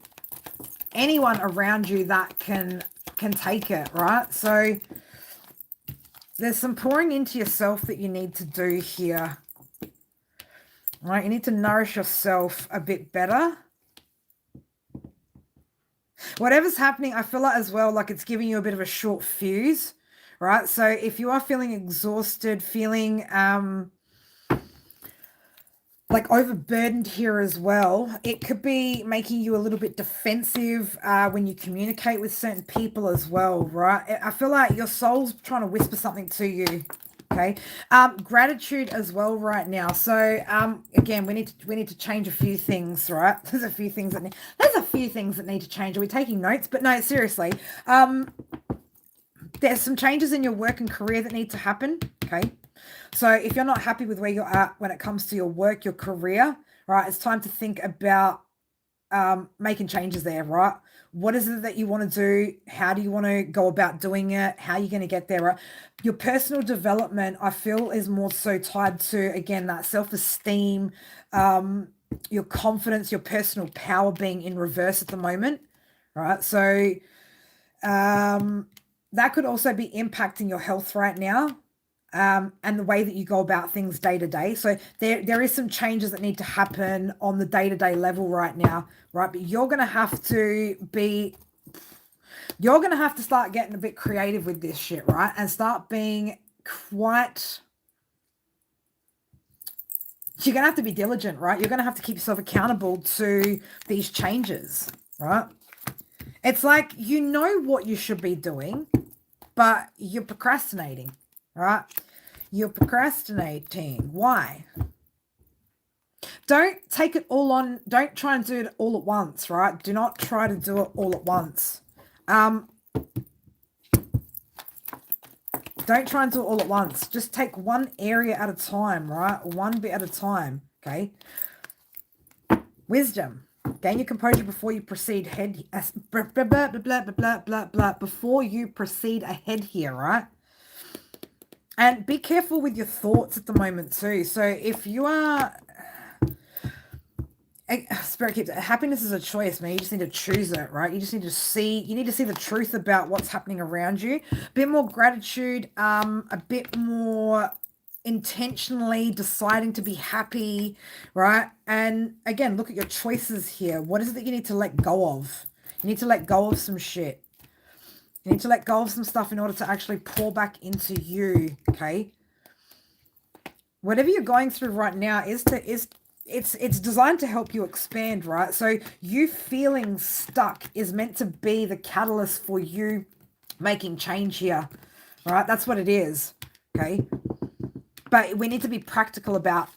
anyone around you that can take it, right? So there's some pouring into yourself that you need to do here. All right, you need to nourish yourself a bit better. Whatever's happening, I feel like as well, like it's giving you a bit of a short fuse, right? So if you are feeling exhausted, feeling like overburdened here as well. It could be making you a little bit defensive when you communicate with certain people as well, right? I feel like your soul's trying to whisper something to you. Okay. Gratitude as well right now. So again, we need to change a few things, right? There's a few things that need to change. Are we taking notes? But no, seriously. There's some changes in your work and career that need to happen. Okay. So if you're not happy with where you're at when it comes to your work, your career, right, it's time to think about making changes there, right? What is it that you want to do? How do you want to go about doing it? How are you going to get there, right? Your personal development, I feel, is more so tied to, again, that self-esteem, your confidence, your personal power being in reverse at the moment, right? So that could also be impacting your health right now, and the way that you go about things day to day. So there is some changes that need to happen on the day to day level right now, right? But you're gonna have to start getting a bit creative with this shit, right? And start being quite. You're gonna have to be diligent, right? You're gonna have to keep yourself accountable to these changes, right? It's like you know what you should be doing, but you're procrastinating, right? You're procrastinating. Why? Don't take it all on. Don't try and do it all at once, right? Do not try to do it all at once. Don't try and do it all at once. Just take one area at a time, right? One bit at a time, okay? Wisdom. Gain your composure before you proceed head. Blah, blah, blah, blah, blah, blah, blah, before you proceed ahead here, right? And be careful with your thoughts at the moment too. So if you are, Spirit keeps, happiness is a choice, man. You just need to choose it, right? You need to see the truth about what's happening around you. A bit more gratitude, a bit more intentionally deciding to be happy, right? And again, look at your choices here. What is it that you need to let go of? You need to let go of some shit. You need to let go of some stuff in order to actually pour back into you, okay? Whatever you're going through right now it's designed to help you expand, right? So you feeling stuck is meant to be the catalyst for you making change here, right? That's what it is, okay? But we need to be practical about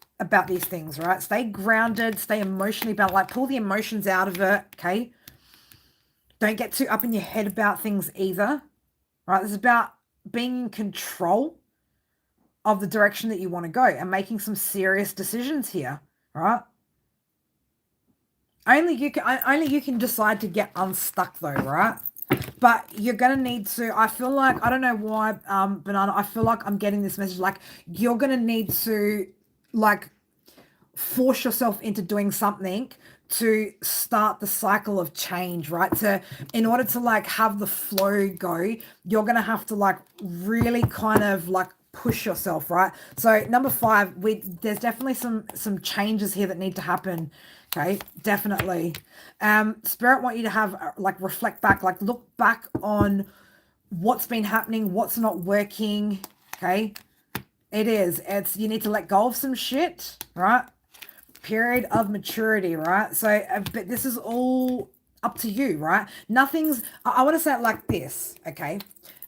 these things, right? Stay grounded, stay emotionally balanced, like pull the emotions out of it, okay? Don't get too up in your head about things either, right? This is about being in control of the direction that you want to go and making some serious decisions here, right? Only you can decide to get unstuck though, right? But you're gonna need to. I feel like I don't know why, Banana. I feel like I'm getting this message. Like you're gonna need to, like, force yourself into doing something to start the cycle of change, right? In order to like have the flow go, you're gonna have to like really kind of like push yourself, right? So number 5, there's definitely some changes here that need to happen. Okay, definitely. Spirit want you to have like reflect back, like look back on what's been happening, what's not working. Okay, it's you need to let go of some shit, right? Period of maturity, right? So but this is all up to you, right? I want to say it like this, okay?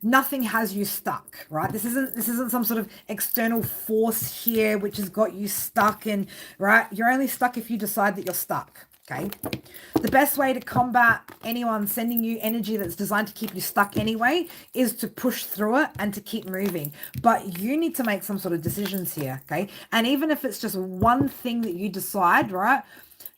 Nothing has you stuck, right? This isn't some sort of external force here which has got you stuck, and right, you're only stuck if you decide that you're stuck. Okay, the best way to combat anyone sending you energy that's designed to keep you stuck anyway is to push through it and to keep moving. But you need to make some sort of decisions here, okay? And even if it's just one thing that you decide, right?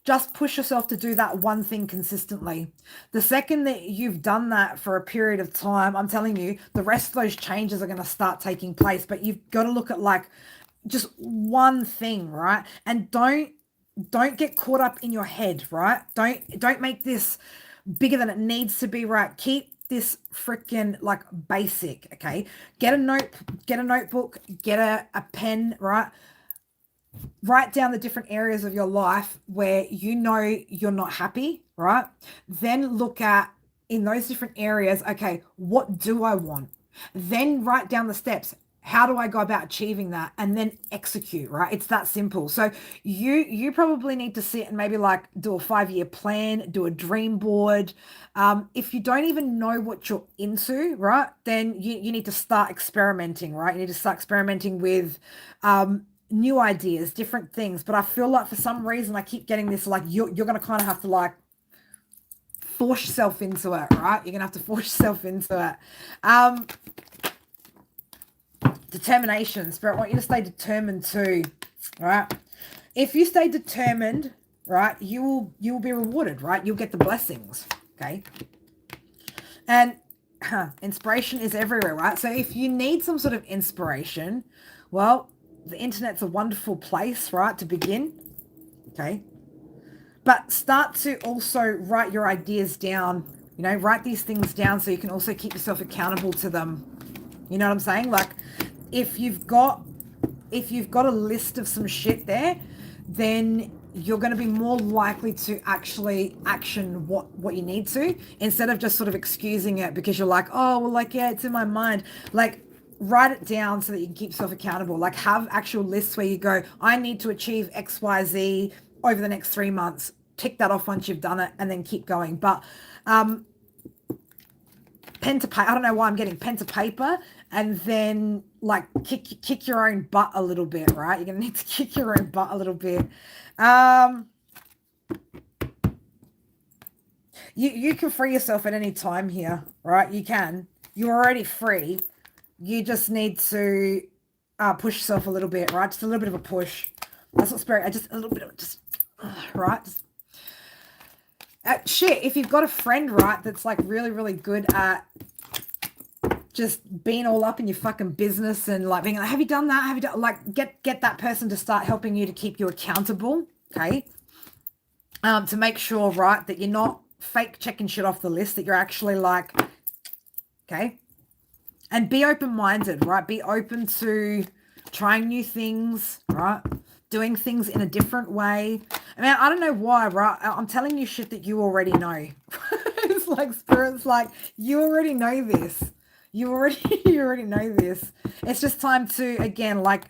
Just push yourself to do that one thing consistently. The second that you've done that for a period of time, I'm telling you, the rest of those changes are going to start taking place. But you've got to look at like just one thing, right? And don't get caught up in your head, right? Don't make this bigger than it needs to be, right? Keep this freaking like basic, okay? Get a notebook, get a pen, right? Write down the different areas of your life where you know you're not happy, right? Then look at, in those different areas, okay, what do I want? Then write down the steps. how do I go about achieving that? And then execute, right? It's that simple. So you probably need to sit and maybe like do a 5-year plan, do a dream board. If you don't even know what you're into, right, then you need to start experimenting, right? You need to start experimenting with new ideas, different things. But I feel like for some reason I keep getting this like you're gonna kind of have to like force yourself into it, right? You're gonna have to force yourself into it. Determination. Spirit want you to stay determined too, right? If you stay determined, right, you will be rewarded, right? You'll get the blessings, okay? And inspiration is everywhere, right? So if you need some sort of inspiration, well, the internet's a wonderful place, right, to begin, okay? But start to also write your ideas down, write these things down so you can also keep yourself accountable to them. You know what I'm saying? Like if you've got a list of some shit there, then you're going to be more likely to actually action what you need to, instead of just sort of excusing it because you're like, oh well, like, yeah, it's in my mind. Like, write it down so that you can keep yourself accountable. Like, have actual lists where you go, I need to achieve XYZ over the next 3 months. Tick that off once you've done it, and then keep going. But pen to paper. I don't know why I'm getting pen to paper, and then like kick your own butt a little bit, right? You're gonna need to kick your own butt a little bit. You can free yourself at any time here, right? You can. You're already free. You just need to push yourself a little bit, right? Just a little bit of a push. That's what spirit. Just a little bit of just right. Shit, if you've got a friend, right, that's like really, really good at just being all up in your fucking business and like being like, have you done that? Have you done, like, get that person to start helping you to keep you accountable, okay? To make sure, right, that you're not fake checking shit off the list, that you're actually like, okay? And be open-minded, right? Be open to trying new things, right? Doing things in a different way. I mean, I don't know why, right? I'm telling you shit that you already know. It's like spirit's like, you already know this. You already know this. It's just time to, again, like,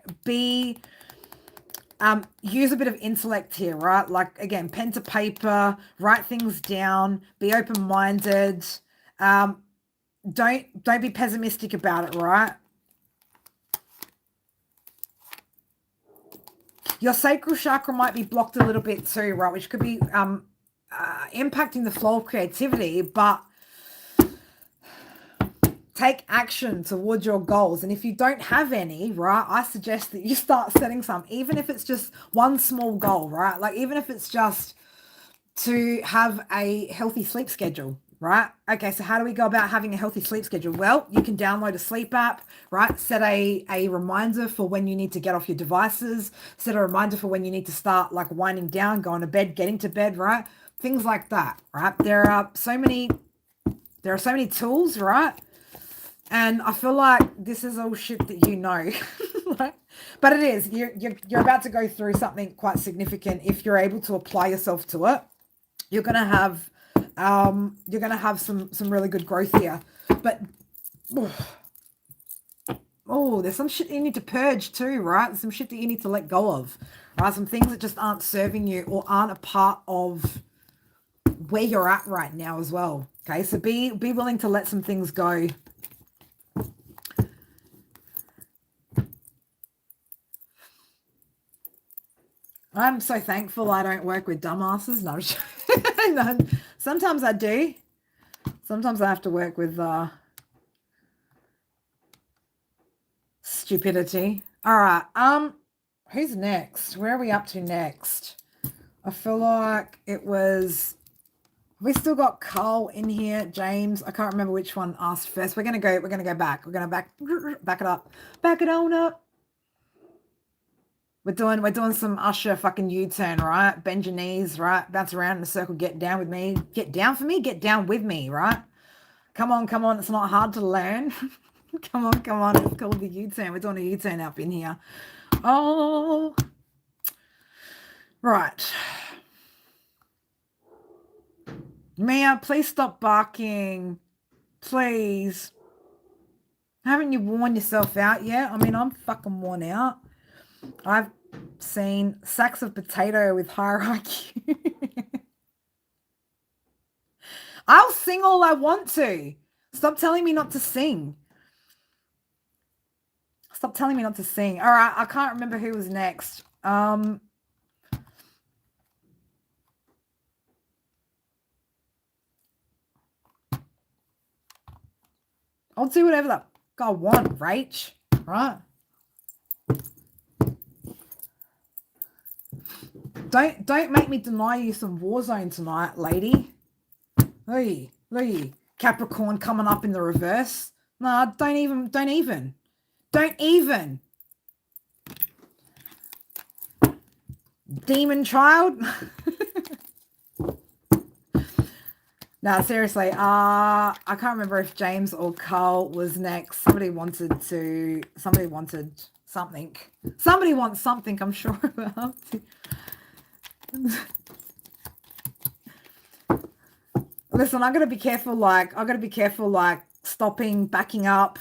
use a bit of intellect here, right? Like, again, pen to paper, write things down, be open-minded. Don't be pessimistic about it, right? Your sacral chakra might be blocked a little bit too, right? Which could be impacting the flow of creativity, but take action towards your goals. And if you don't have any, right, I suggest that you start setting some, even if it's just one small goal, right? Like, even if it's just to have a healthy sleep schedule, right? Okay, so how do we go about having a healthy sleep schedule? Well, you can download a sleep app, right? Set a reminder for when you need to get off your devices. Set a reminder for when you need to start like winding down, going to bed, getting to bed, right? Things like that, right? There are so many tools, right? And I feel like this is all shit that you know, right? But it is. You're about to go through something quite significant. If you're able to apply yourself to it, you're gonna have some really good growth here. But there's some shit that you need to purge too, right? There's some shit that you need to let go of, right? Some things that just aren't serving you or aren't a part of where you're at right now as well. Okay, so be willing to let some things go. I'm so thankful I don't work with dumbasses. No, no, sometimes I do. Sometimes I have to work with stupidity. All right. Who's next? Where are we up to next? I feel like it was. We still got Carl in here, James. I can't remember which one asked first. We're gonna go back. We're gonna back it up. Back it on up. We're doing some Usher fucking U-turn, right? Bend your knees, right? Bounce around in a circle, get down with me. Get down for me, get down with me, right? Come on. It's not hard to learn. Come on. It's called the U-turn. We're doing a U-turn up in here. Oh, right. Mia, please stop barking. Please. Haven't you worn yourself out yet? I mean, I'm fucking worn out. I've seen sacks of potato with higher IQ. I'll sing all I want to. Stop telling me not to sing. Stop telling me not to sing. All right, I can't remember who was next. I'll do whatever the fuck I want, Rach. Right? Don't make me deny you some Warzone tonight, lady. Hey, Capricorn coming up in the reverse. Nah, don't even. Demon child. No, seriously. I can't remember if James or Carl was next. Somebody wanted something. Somebody wants something, I'm sure about. Listen, I gotta be careful, like stopping, backing up,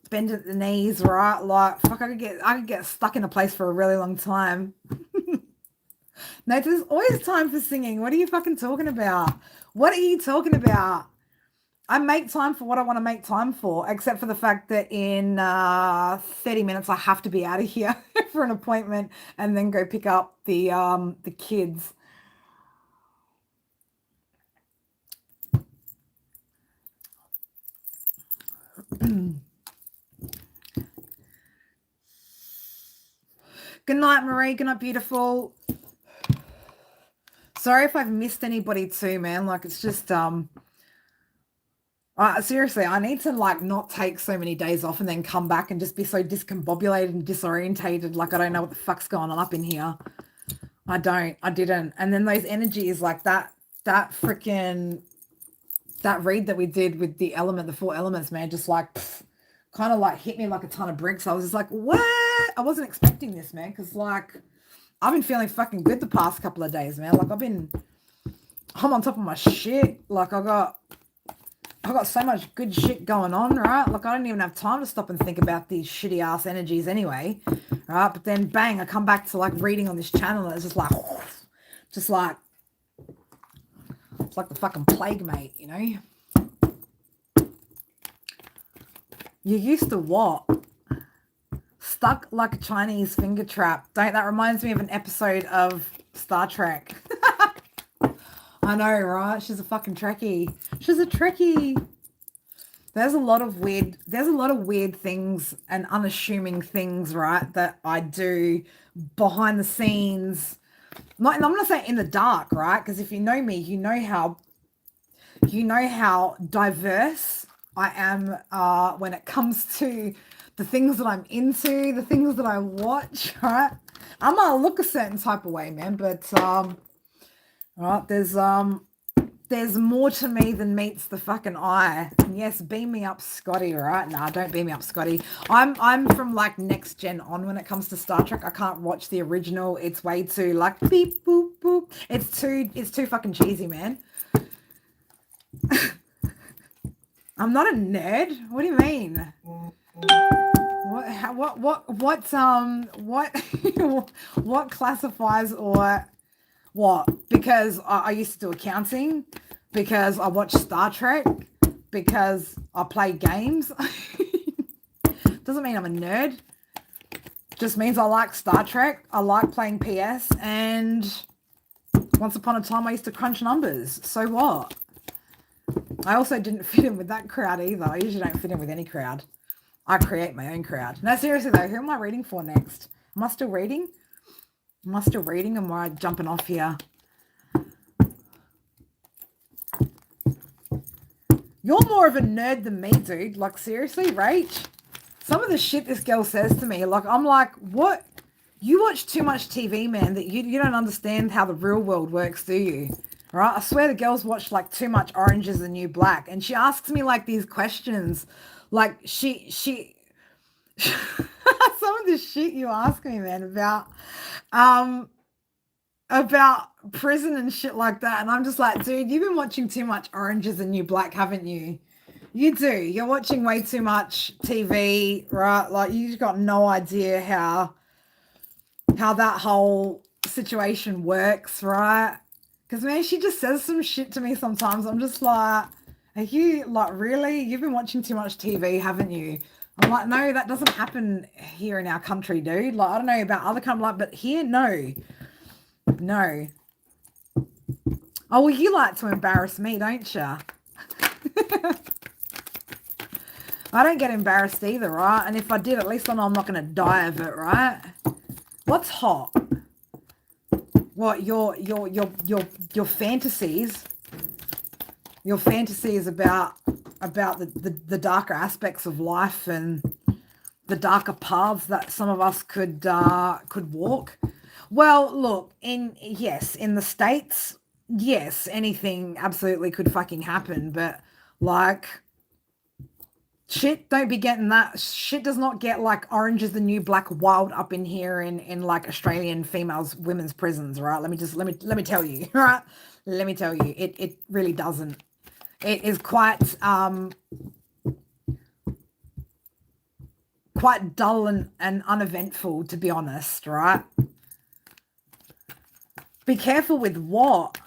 bending at the knees, right? Like, fuck, I could get stuck in a place for a really long time. No, there's always time for singing. What are you fucking talking about? What are you talking about? I make time for what I want to make time for, except for the fact that in 30 minutes I have to be out of here for an appointment and then go pick up the kids. Good night, Marie. Good night, beautiful. Sorry if I've missed anybody too, man. Like, it's just seriously, I need to like not take so many days off and then come back and just be so discombobulated and disorientated. Like, I don't know what the fuck's going on up in here. I didn't. And then those energies, like that freaking, that read that we did with the four elements, man, just like kind of like hit me like a ton of bricks. I was just like, what? I wasn't expecting this, man, because like I've been feeling fucking good the past couple of days, man. Like I'm on top of my shit. Like I got so much good shit going on, right? Like I don't even have time to stop and think about these shitty ass energies anyway, right? But then bang, I come back to like reading on this channel and it's just like it's like the fucking plague, mate, you know? You used to what? Stuck like a Chinese finger trap. That reminds me of an episode of Star Trek. I know, right? She's a fucking Trekkie. She's a Trekkie. There's a lot of weird things and unassuming things, right, that I do behind the scenes. I'm not saying in the dark, right? Because if you know me, you know how diverse I am when it comes to the things that I'm into, the things that I watch, right? I'm gonna look a certain type of way, man, but right, there's more to me than meets the fucking eye. And yes, beam me up, Scotty, right? Nah, don't beam me up, Scotty. I'm from like next gen on when it comes to Star Trek. I can't watch the original. It's way too like beep boop boop. It's too fucking cheesy, man. I'm not a nerd. What do you mean? What classifies or what? Because I used to do accounting, because I watch Star Trek, because I play games. Doesn't mean I'm a nerd. Just means I like Star Trek. I like playing PS, and once upon a time I used to crunch numbers. So what? I also didn't fit in with that crowd either. I usually don't fit in with any crowd. I create my own crowd. No, seriously though, who am I reading for next? Am I still reading? Am I still reading? Or am I jumping off here? You're more of a nerd than me, dude. Like, seriously, Rach? Some of the shit this girl says to me, like, I'm like, what? You watch too much TV, man, that you don't understand how the real world works, do you? Right? I swear the girls watch, like, too much Orange is the New Black. And she asks me, like, these questions. Like, she some of the shit you ask me, man, about prison and shit like that, and I'm just like, dude, you've been watching too much Orange is the New Black, haven't you? You do. You're watching way too much TV, right? Like you've got no idea how that whole situation works, right? Because man, she just says some shit to me sometimes. I'm just like, are you like really? You've been watching too much TV, haven't you? I'm like, no, that doesn't happen here in our country, dude. Like, I don't know about other countries, like, but here, no, no. Oh, well, you like to embarrass me, don't you? I don't get embarrassed either, right? And if I did, at least I know I'm not going to die of it, right? What's hot? What your fantasies? Your fantasies about the darker aspects of life and the darker paths that some of us could walk. Well, look, in the States, yes, anything absolutely could fucking happen, but like shit, don't be getting that. Shit does not get like orange is the new black wild up in here in like Australian females women's prisons, right? Let me tell you, right? Let me tell you, it really doesn't. It is quite dull and uneventful, to be honest, right? Be careful with what?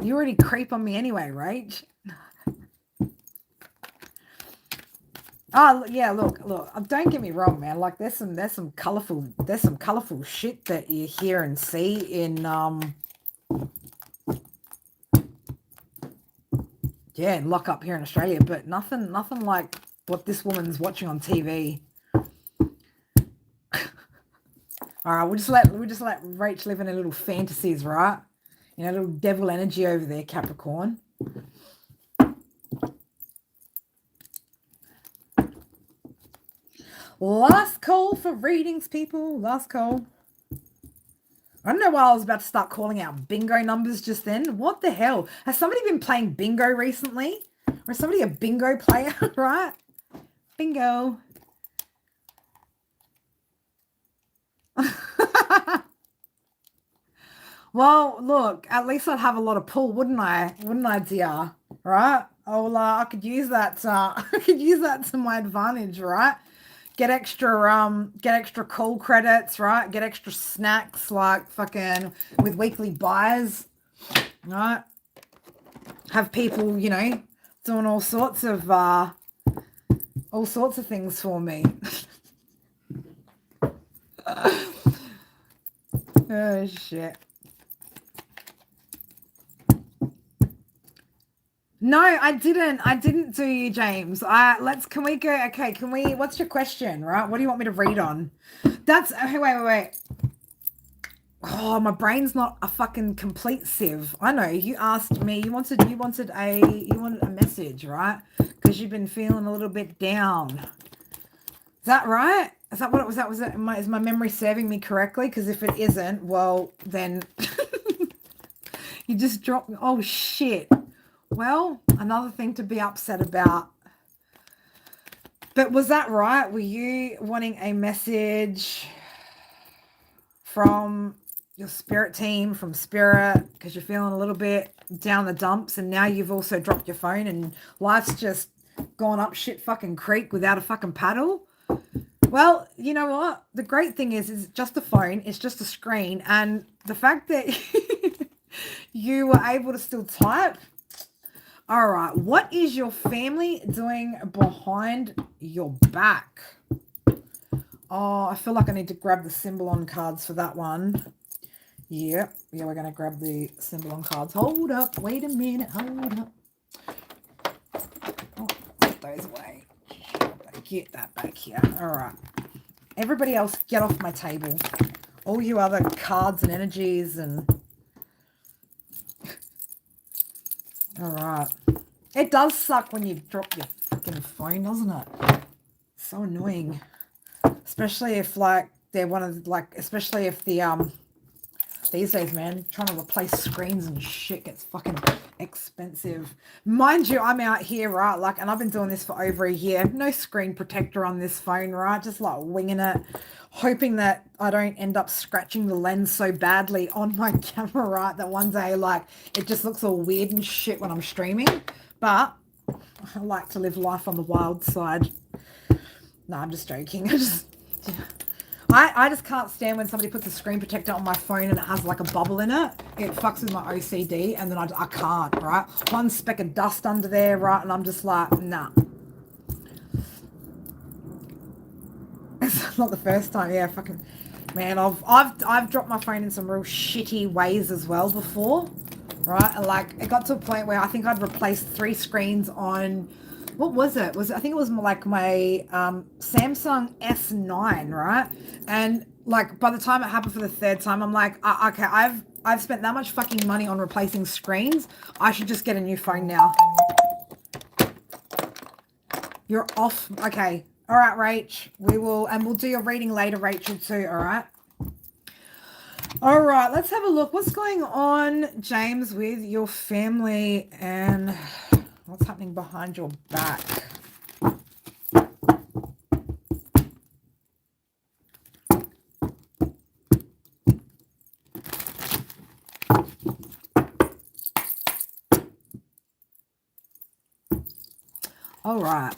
You already creep on me anyway, right? Oh yeah, look. Don't get me wrong, man. Like there's some colorful shit that you hear and see in lock up here in Australia, but nothing like what this woman's watching on TV. All right, we'll just let Rach live in her little fantasies, right? You know, little devil energy over there, Capricorn. Last call for readings, people. Last call. I don't know why I was about to start calling out bingo numbers just then. What the hell? Has somebody been playing bingo recently? Or is somebody a bingo player, right? Bingo. Well, look, at least I'd have a lot of pull, wouldn't I? Wouldn't I, dear? Right? Oh, I could use that. I could use that to my advantage, right? Get extra call credits, right? Get extra snacks, like fucking with weekly buys, right? Have people, doing all sorts of things for me. Oh shit. No, I didn't do you, James. Can we go? Okay, what's your question, right? What do you want me to read on? That's, okay, wait. Oh, my brain's not a fucking complete sieve. I know, you asked me, you wanted a message, right? Because you've been feeling a little bit down. Is that right? Is that what it was? Is my memory serving me correctly? Because if it isn't, well, then you just dropped me. Oh, shit. Well, another thing to be upset about. But was that right? Were you wanting a message from your spirit team, from spirit, because you're feeling a little bit down the dumps, and now you've also dropped your phone and life's just gone up shit fucking creek without a fucking paddle? Well, you know what? The great thing is just a phone. It's just a screen. And the fact that you were able to still type. All right. What is your family doing behind your back? Oh, I feel like I need to grab the symbol on cards for that one. Yeah, we're going to grab the symbol on cards. Hold up. Wait a minute. Hold up. Oh, put those away. Get that back here. All right. Everybody else, get off my table. All you other cards and energies and... All right. It does suck when you drop your fucking phone, doesn't it? So annoying. Especially if, like, they're one of, like, especially if the, these days, man, trying to replace screens and shit gets fucking expensive. Mind you, I'm out here, right? Like, and I've been doing this for over a year. No screen protector on this phone, right? Just like winging it, hoping that I don't end up scratching the lens so badly on my camera, right? That one day, like, it just looks all weird and shit when I'm streaming. But I like to live life on the wild side. No, I'm just joking. I just can't stand when somebody puts a screen protector on my phone and it has like a bubble in it. It fucks with my OCD, and then I can't, right? One speck of dust under there, right? And I'm just like, nah. It's not the first time. Yeah, fucking man, I've dropped my phone in some real shitty ways as well before, right? And like it got to a point where I think I'd replaced 3 screens on, what was it? I think it was like my Samsung S9, right? And like by the time it happened for the 3rd time, I'm like, okay, I've spent that much fucking money on replacing screens. I should just get a new phone now. You're off. Okay. All right, Rach. We'll do your reading later, Rachel, too. All right. All right. Let's have a look. What's going on, James, with your family and what's happening behind your back? All right.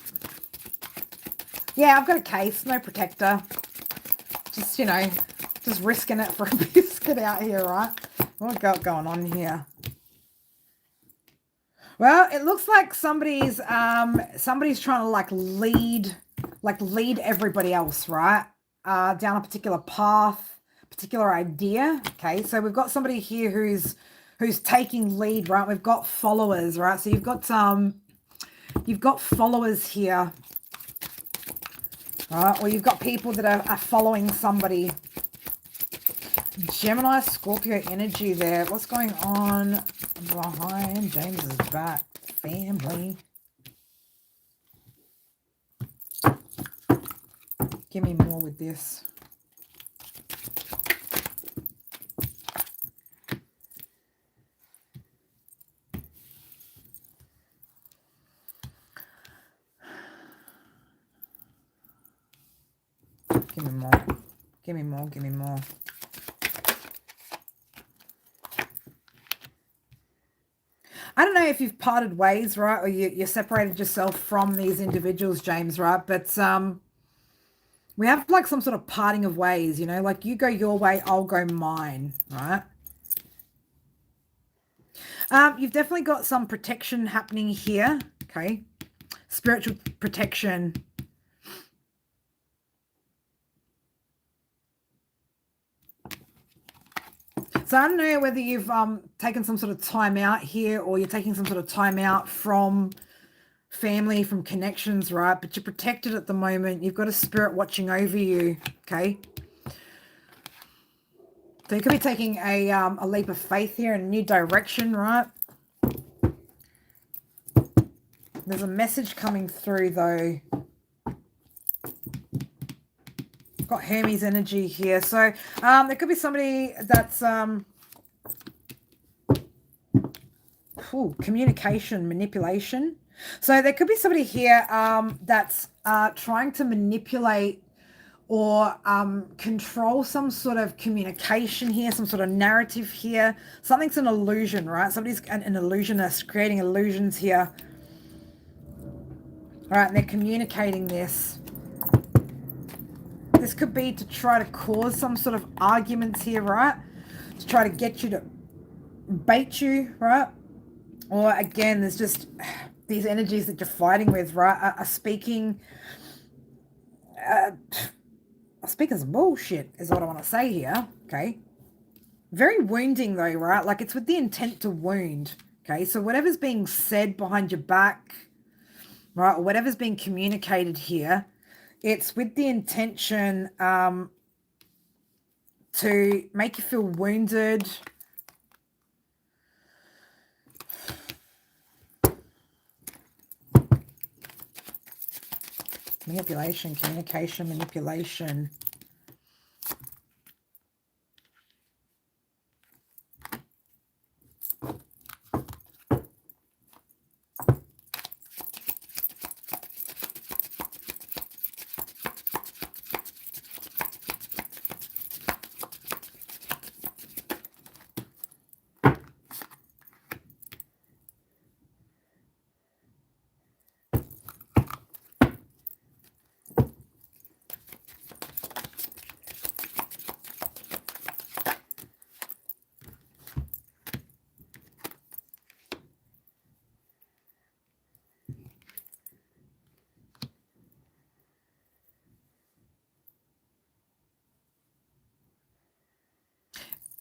Yeah, I've got a case, no protector. Just, just risking it for a biscuit out here, right? What got going on here? Well, it looks like somebody's trying to lead everybody else, right? Down a particular path, particular idea. Okay, so we've got somebody here who's taking lead, right? We've got followers, right? So you've got followers here. Right, or you've got people that are following somebody. Gemini, Scorpio energy there. What's going on behind James's back? Family. Give me more with this. Give me more. Give me more. Give me more. I don't know if you've parted ways, right? Or you separated yourself from these individuals, James, right? But we have like some sort of parting of ways, like you go your way, I'll go mine, right? You've definitely got some protection happening here, okay? Spiritual protection. So I don't know whether you've taken some sort of time out here, or you're taking some sort of time out from family, from connections, right? But you're protected at the moment. You've got a spirit watching over you, okay? So you could be taking a leap of faith here in a new direction, right? There's a message coming through, though. Got Hermes energy here. So there could be somebody that's communication, manipulation. So there could be somebody here that's trying to manipulate or control some sort of communication here, some sort of narrative here. Something's an illusion, right? Somebody's an illusionist creating illusions here. All right, and they're communicating this. This could be to try to cause some sort of arguments here, right? To try to get you to bait you, right? Or again, there's just these energies that you're fighting with, right? Are speaking some bullshit is what I want to say here, okay? Very wounding though, right? Like it's with the intent to wound, okay? So whatever's being said behind your back, right? Or whatever's being communicated here, it's with the intention to make you feel wounded. Manipulation, communication, manipulation.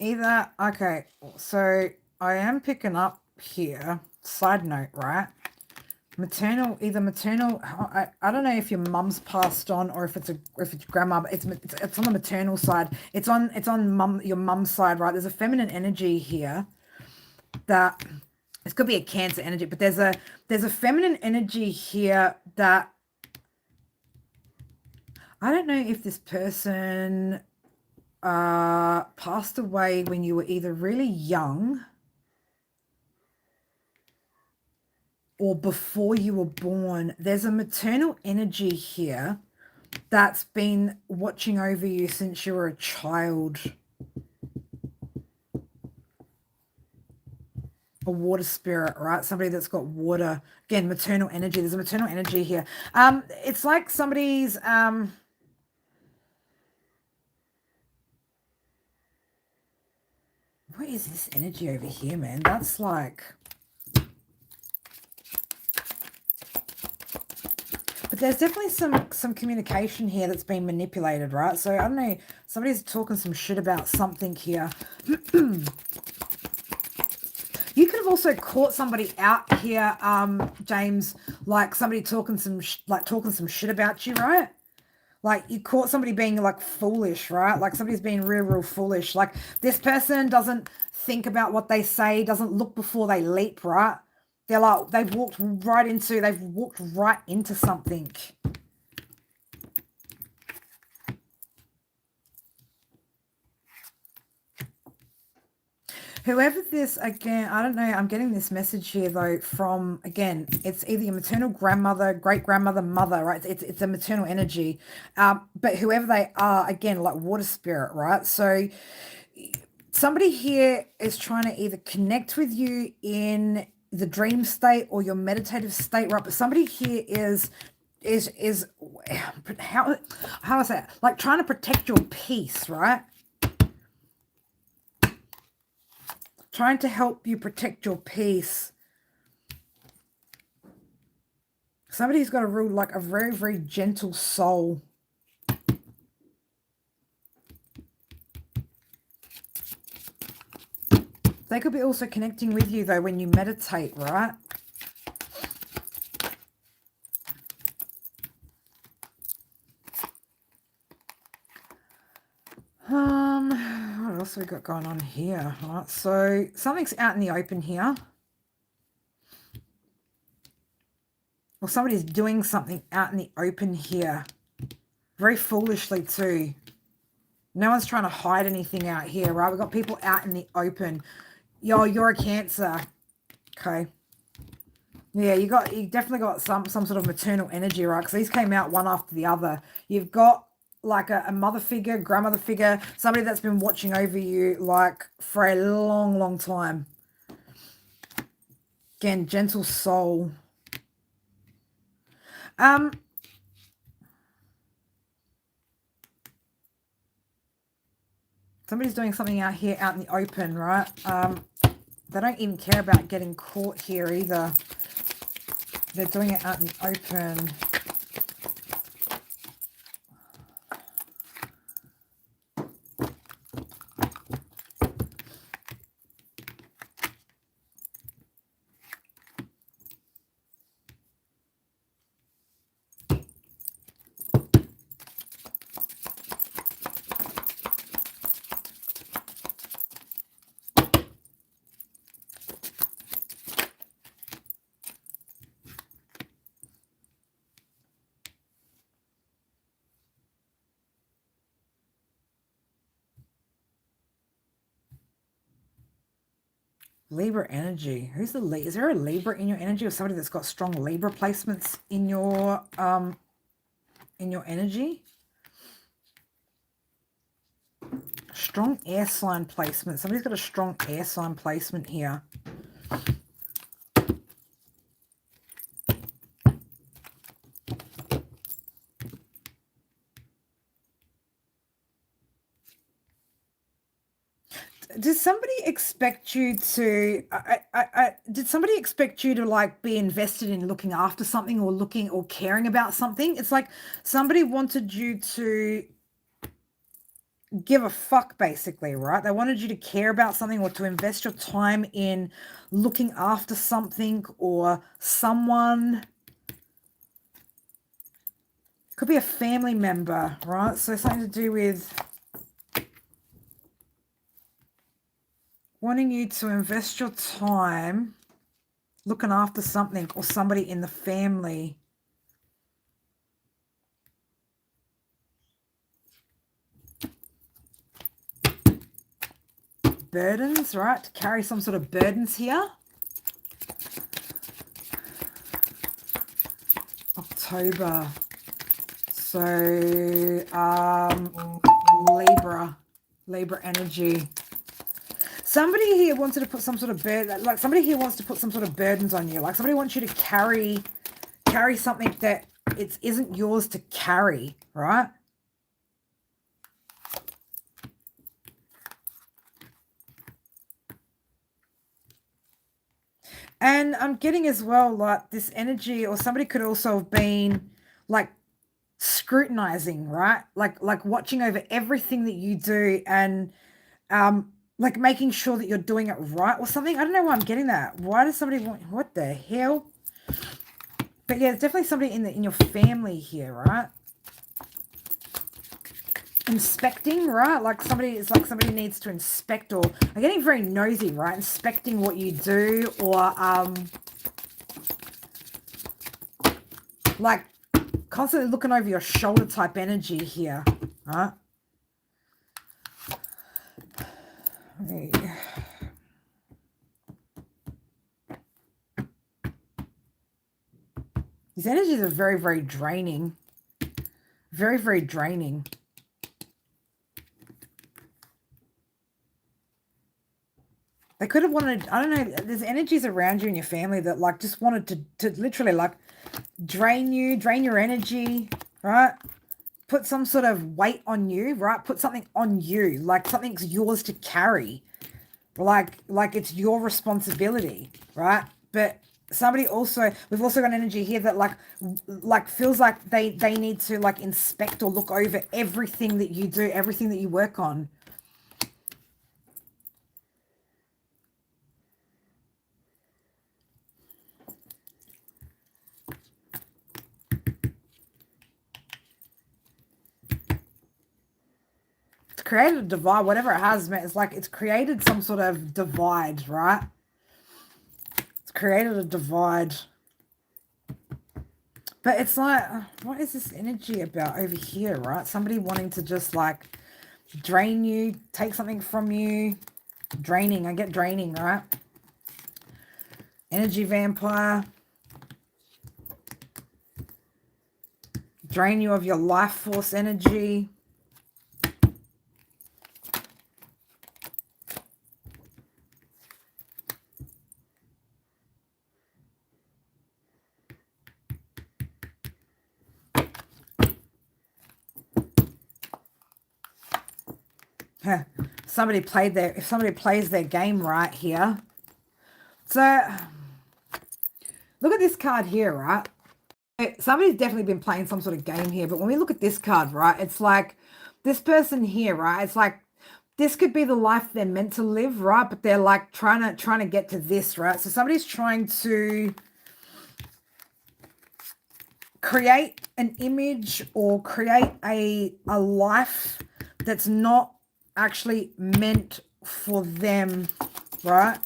Either, okay, so I am picking up here, side note, right? Maternal, either maternal, I don't know if your mum's passed on or if it's grandma, but it's on the maternal side. It's on your mum's side, right? There's a feminine energy here that this could be a Cancer energy, but there's a feminine energy here that I don't know if this person passed away when you were either really young or before you were born. There's a maternal energy here that's been watching over you since you were a child. A water spirit, right? Somebody that's got water. Again, maternal energy. There's a maternal energy here. It's like somebody's what is this energy over here, man? That's like, but there's definitely some communication here that's been manipulated, right? So I don't know, somebody's talking some shit about something here. You could have also caught somebody out here, James, like somebody talking some shit about you, right? Like you caught somebody being like foolish, right? Like somebody's being real foolish. Like this person doesn't think about what they say, doesn't look before they leap, right? They're like, they've walked right into something. Whoever this, again, I don't know, I'm getting this message here, though, from, again, it's either your maternal grandmother, great-grandmother, mother, right? It's a maternal energy. But whoever they are, again, like water spirit, right? So somebody here is trying to either connect with you in the dream state or your meditative state, right? But somebody here is how do I say it? Like trying to protect your peace, right? Trying to help you protect your peace. Somebody's got a very gentle soul. They could be also connecting with you, though, when you meditate, right? What else have we got going on here? Right, so something's out in the open here. Or somebody's doing something out in the open here. Very foolishly, too. No one's trying to hide anything out here, right? We've got people out in the open. Yo, you're a Cancer. Okay. Yeah, you definitely got some sort of maternal energy, right? Because these came out one after the other. You've got like a mother figure, grandmother figure, somebody that's been watching over you like for a long time. Again, gentle soul. Somebody's doing something out here, out in the open, right? They don't even care about getting caught here either. They're doing it out in the open. Libra energy. Who's the Libra? Is there a Libra in your energy, or somebody that's got strong Libra placements in your energy? Strong air sign placement. Somebody's got a strong air sign placement here. Did somebody expect you to did somebody expect you to like be invested in looking after something or looking or caring about something? It's like somebody wanted you to give a fuck, basically, right? They wanted you to care about something or to invest your time in looking after something or someone. Could be a family member, right? So something to do with wanting you to invest your time looking after something or somebody in the family. Burdens, right? To carry some sort of burdens here. October. So, Libra energy. Somebody here wanted to put some sort of burden, like somebody here wants to put some sort of burdens on you. Like somebody wants you to carry something that it isn't yours to carry, right? And I'm getting as well, like this energy, or somebody could also have been like scrutinizing, right? Like watching over everything that you do and like making sure that you're doing it right or something. I don't know why I'm getting that. Why does somebody want, what the hell? But yeah, it's definitely somebody in your family here, right? Inspecting, right? Like somebody, it's like somebody needs to inspect, or I'm getting very nosy, right? Inspecting what you do, or like constantly looking over your shoulder type energy here, right? Okay. These energies are very, very draining. Very, very draining. They could have wanted, I don't know, there's energies around you and your family that like just wanted to literally like drain you, drain your energy, right? Put some sort of weight on you, right? Put something on you, like something's yours to carry. Like it's your responsibility, right? But somebody also, we've also got energy here that like feels like they need to like inspect or look over everything that you do, everything that you work on. It's created a divide, whatever it has, man. It's like it's created some sort of divide, right? It's created a divide. But it's like, what is this energy about over here, right? Somebody wanting to just like drain you, take something from you. Draining, I get draining, right? Energy vampire. Drain you of your life force energy. Somebody played their, if somebody plays their game right here. So look at this card here, right? Somebody's definitely been playing some sort of game here, but when we look at this card, right, it's like this person here, right? It's like this could be the life they're meant to live, right? But they're like trying to get to this, right? So somebody's trying to create an image or create a life that's not actually meant for them, right?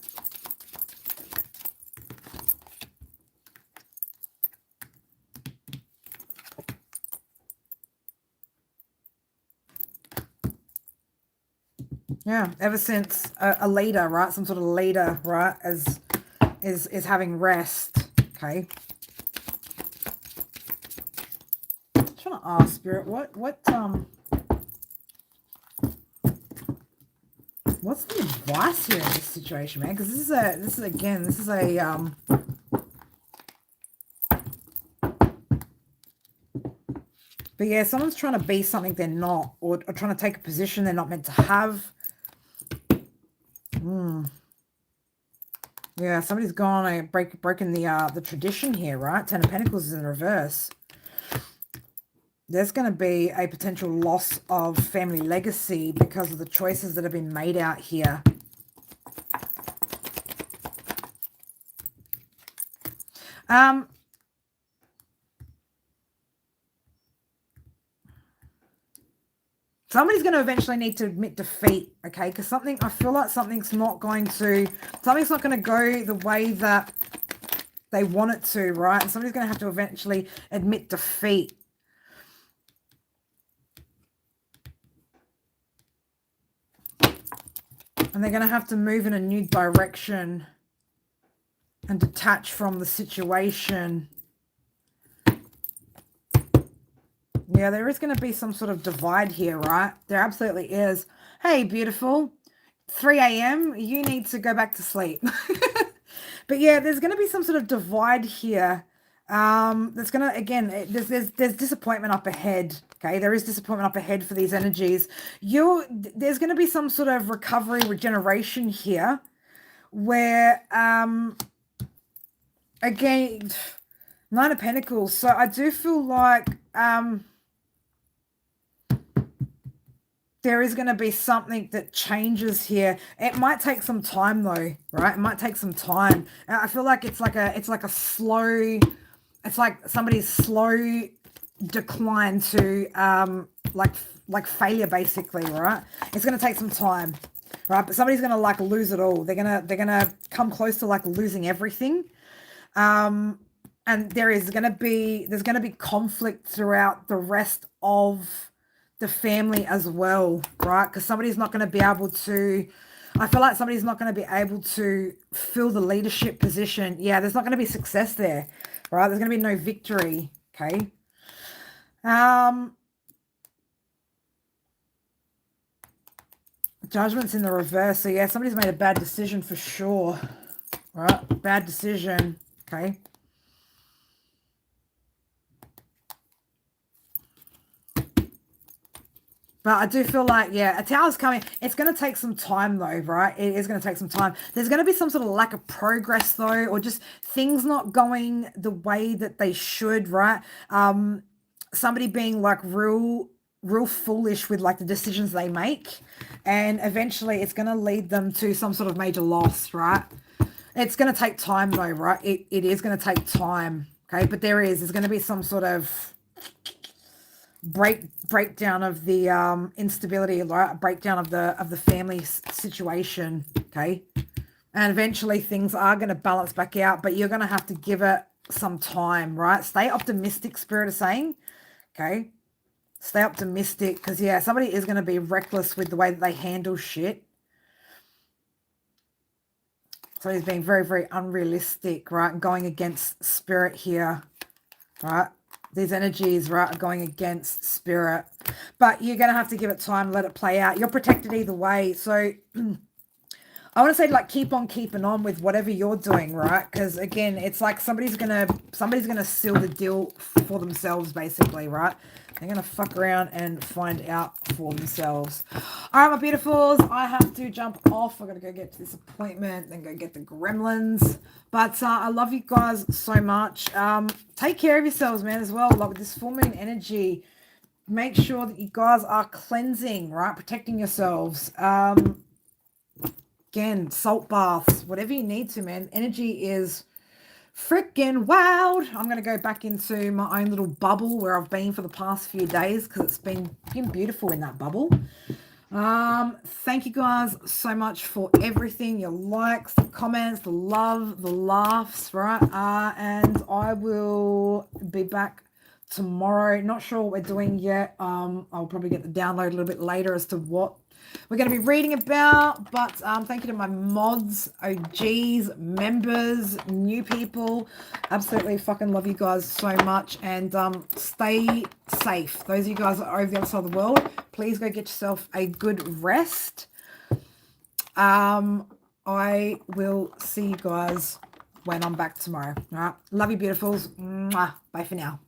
Yeah, ever since a leader, right? Some sort of leader, right? Is having rest. Okay. I'm trying to ask Spirit, what's the advice here in this situation, man? Because this is a but yeah, someone's trying to be something they're not, or trying to take a position they're not meant to have. Yeah, somebody's gone and broken the tradition here, right? Ten of Pentacles is in reverse. There's going to be a potential loss of family legacy because of the choices that have been made out here. Somebody's going to eventually need to admit defeat, okay? Because I feel like something's not going to go the way that they want it to, right? And somebody's going to have to eventually admit defeat. And they're going to have to move in a new direction and detach from the situation. Yeah, there is going to be some sort of divide here, right? There absolutely is. Hey, beautiful. 3 a.m., you need to go back to sleep. But yeah, there's going to be some sort of divide here. There's going to, again, there's disappointment up ahead. Okay, there is disappointment up ahead for these energies. There's going to be some sort of recovery, regeneration here where, again, Nine of Pentacles. So I do feel like there is going to be something that changes here. It might take some time though, right? It might take some time. I feel like it's like a slow, it's like somebody's slow decline to like failure basically, right? It's going to take some time, right? But somebody's going to like lose it all. They're going to come close to like losing everything. And there's going to be conflict throughout the rest of the family as well, right? Because somebody's not going to be able to, I feel like somebody's not going to be able to fill the leadership position. Yeah, there's not going to be success there, right? There's going to be no victory, okay? Judgment's in the reverse. So yeah, somebody's made a bad decision for sure, right? Bad decision, okay? But I do feel like, yeah, a tower's coming. It's going to take some time, though, right? It is going to take some time. There's going to be some sort of lack of progress, though, or just things not going the way that they should, right? Somebody being, like, real foolish with, like, the decisions they make. And eventually it's going to lead them to some sort of major loss, right? It's going to take time, though, right? It is going to take time, okay? But there's going to be some sort of breakdown of the instability, right? Breakdown of the family situation, okay? And eventually things are going to balance back out, but you're going to have to give it some time, right? Stay optimistic, Spirit is saying, okay? Stay optimistic because, yeah, somebody is going to be reckless with the way that they handle shit. So he's being very, very unrealistic, right? And going against Spirit here, right? These energies, right, are going against Spirit. But you're going to have to give it time, let it play out. You're protected either way. So I want to say, like, keep on keeping on with whatever you're doing, right? Because, again, it's like somebody's going to seal the deal for themselves, basically, right? They're going to fuck around and find out for themselves. All right, my beautifuls, I have to jump off. I've got to go get to this appointment, then go get the gremlins. But I love you guys so much. Take care of yourselves, man, as well. Like with this full moon energy, make sure that you guys are cleansing, right? Protecting yourselves. Again, salt baths, whatever you need to, man. Energy is freaking wild. I'm going to go back into my own little bubble where I've been for the past few days because it's been beautiful in that bubble. Thank you guys so much for everything, your likes, the comments, the love, the laughs, right? And I will be back tomorrow. Not sure what we're doing yet. I'll probably get the download a little bit later as to what we're going to be reading about, but thank you to my mods, OGs, members, new people. Absolutely fucking love you guys so much, and stay safe. Those of you guys that are over the other side of the world, please go get yourself a good rest. I will see you guys when I'm back tomorrow. All right, love you beautifuls. Mwah. Bye for now.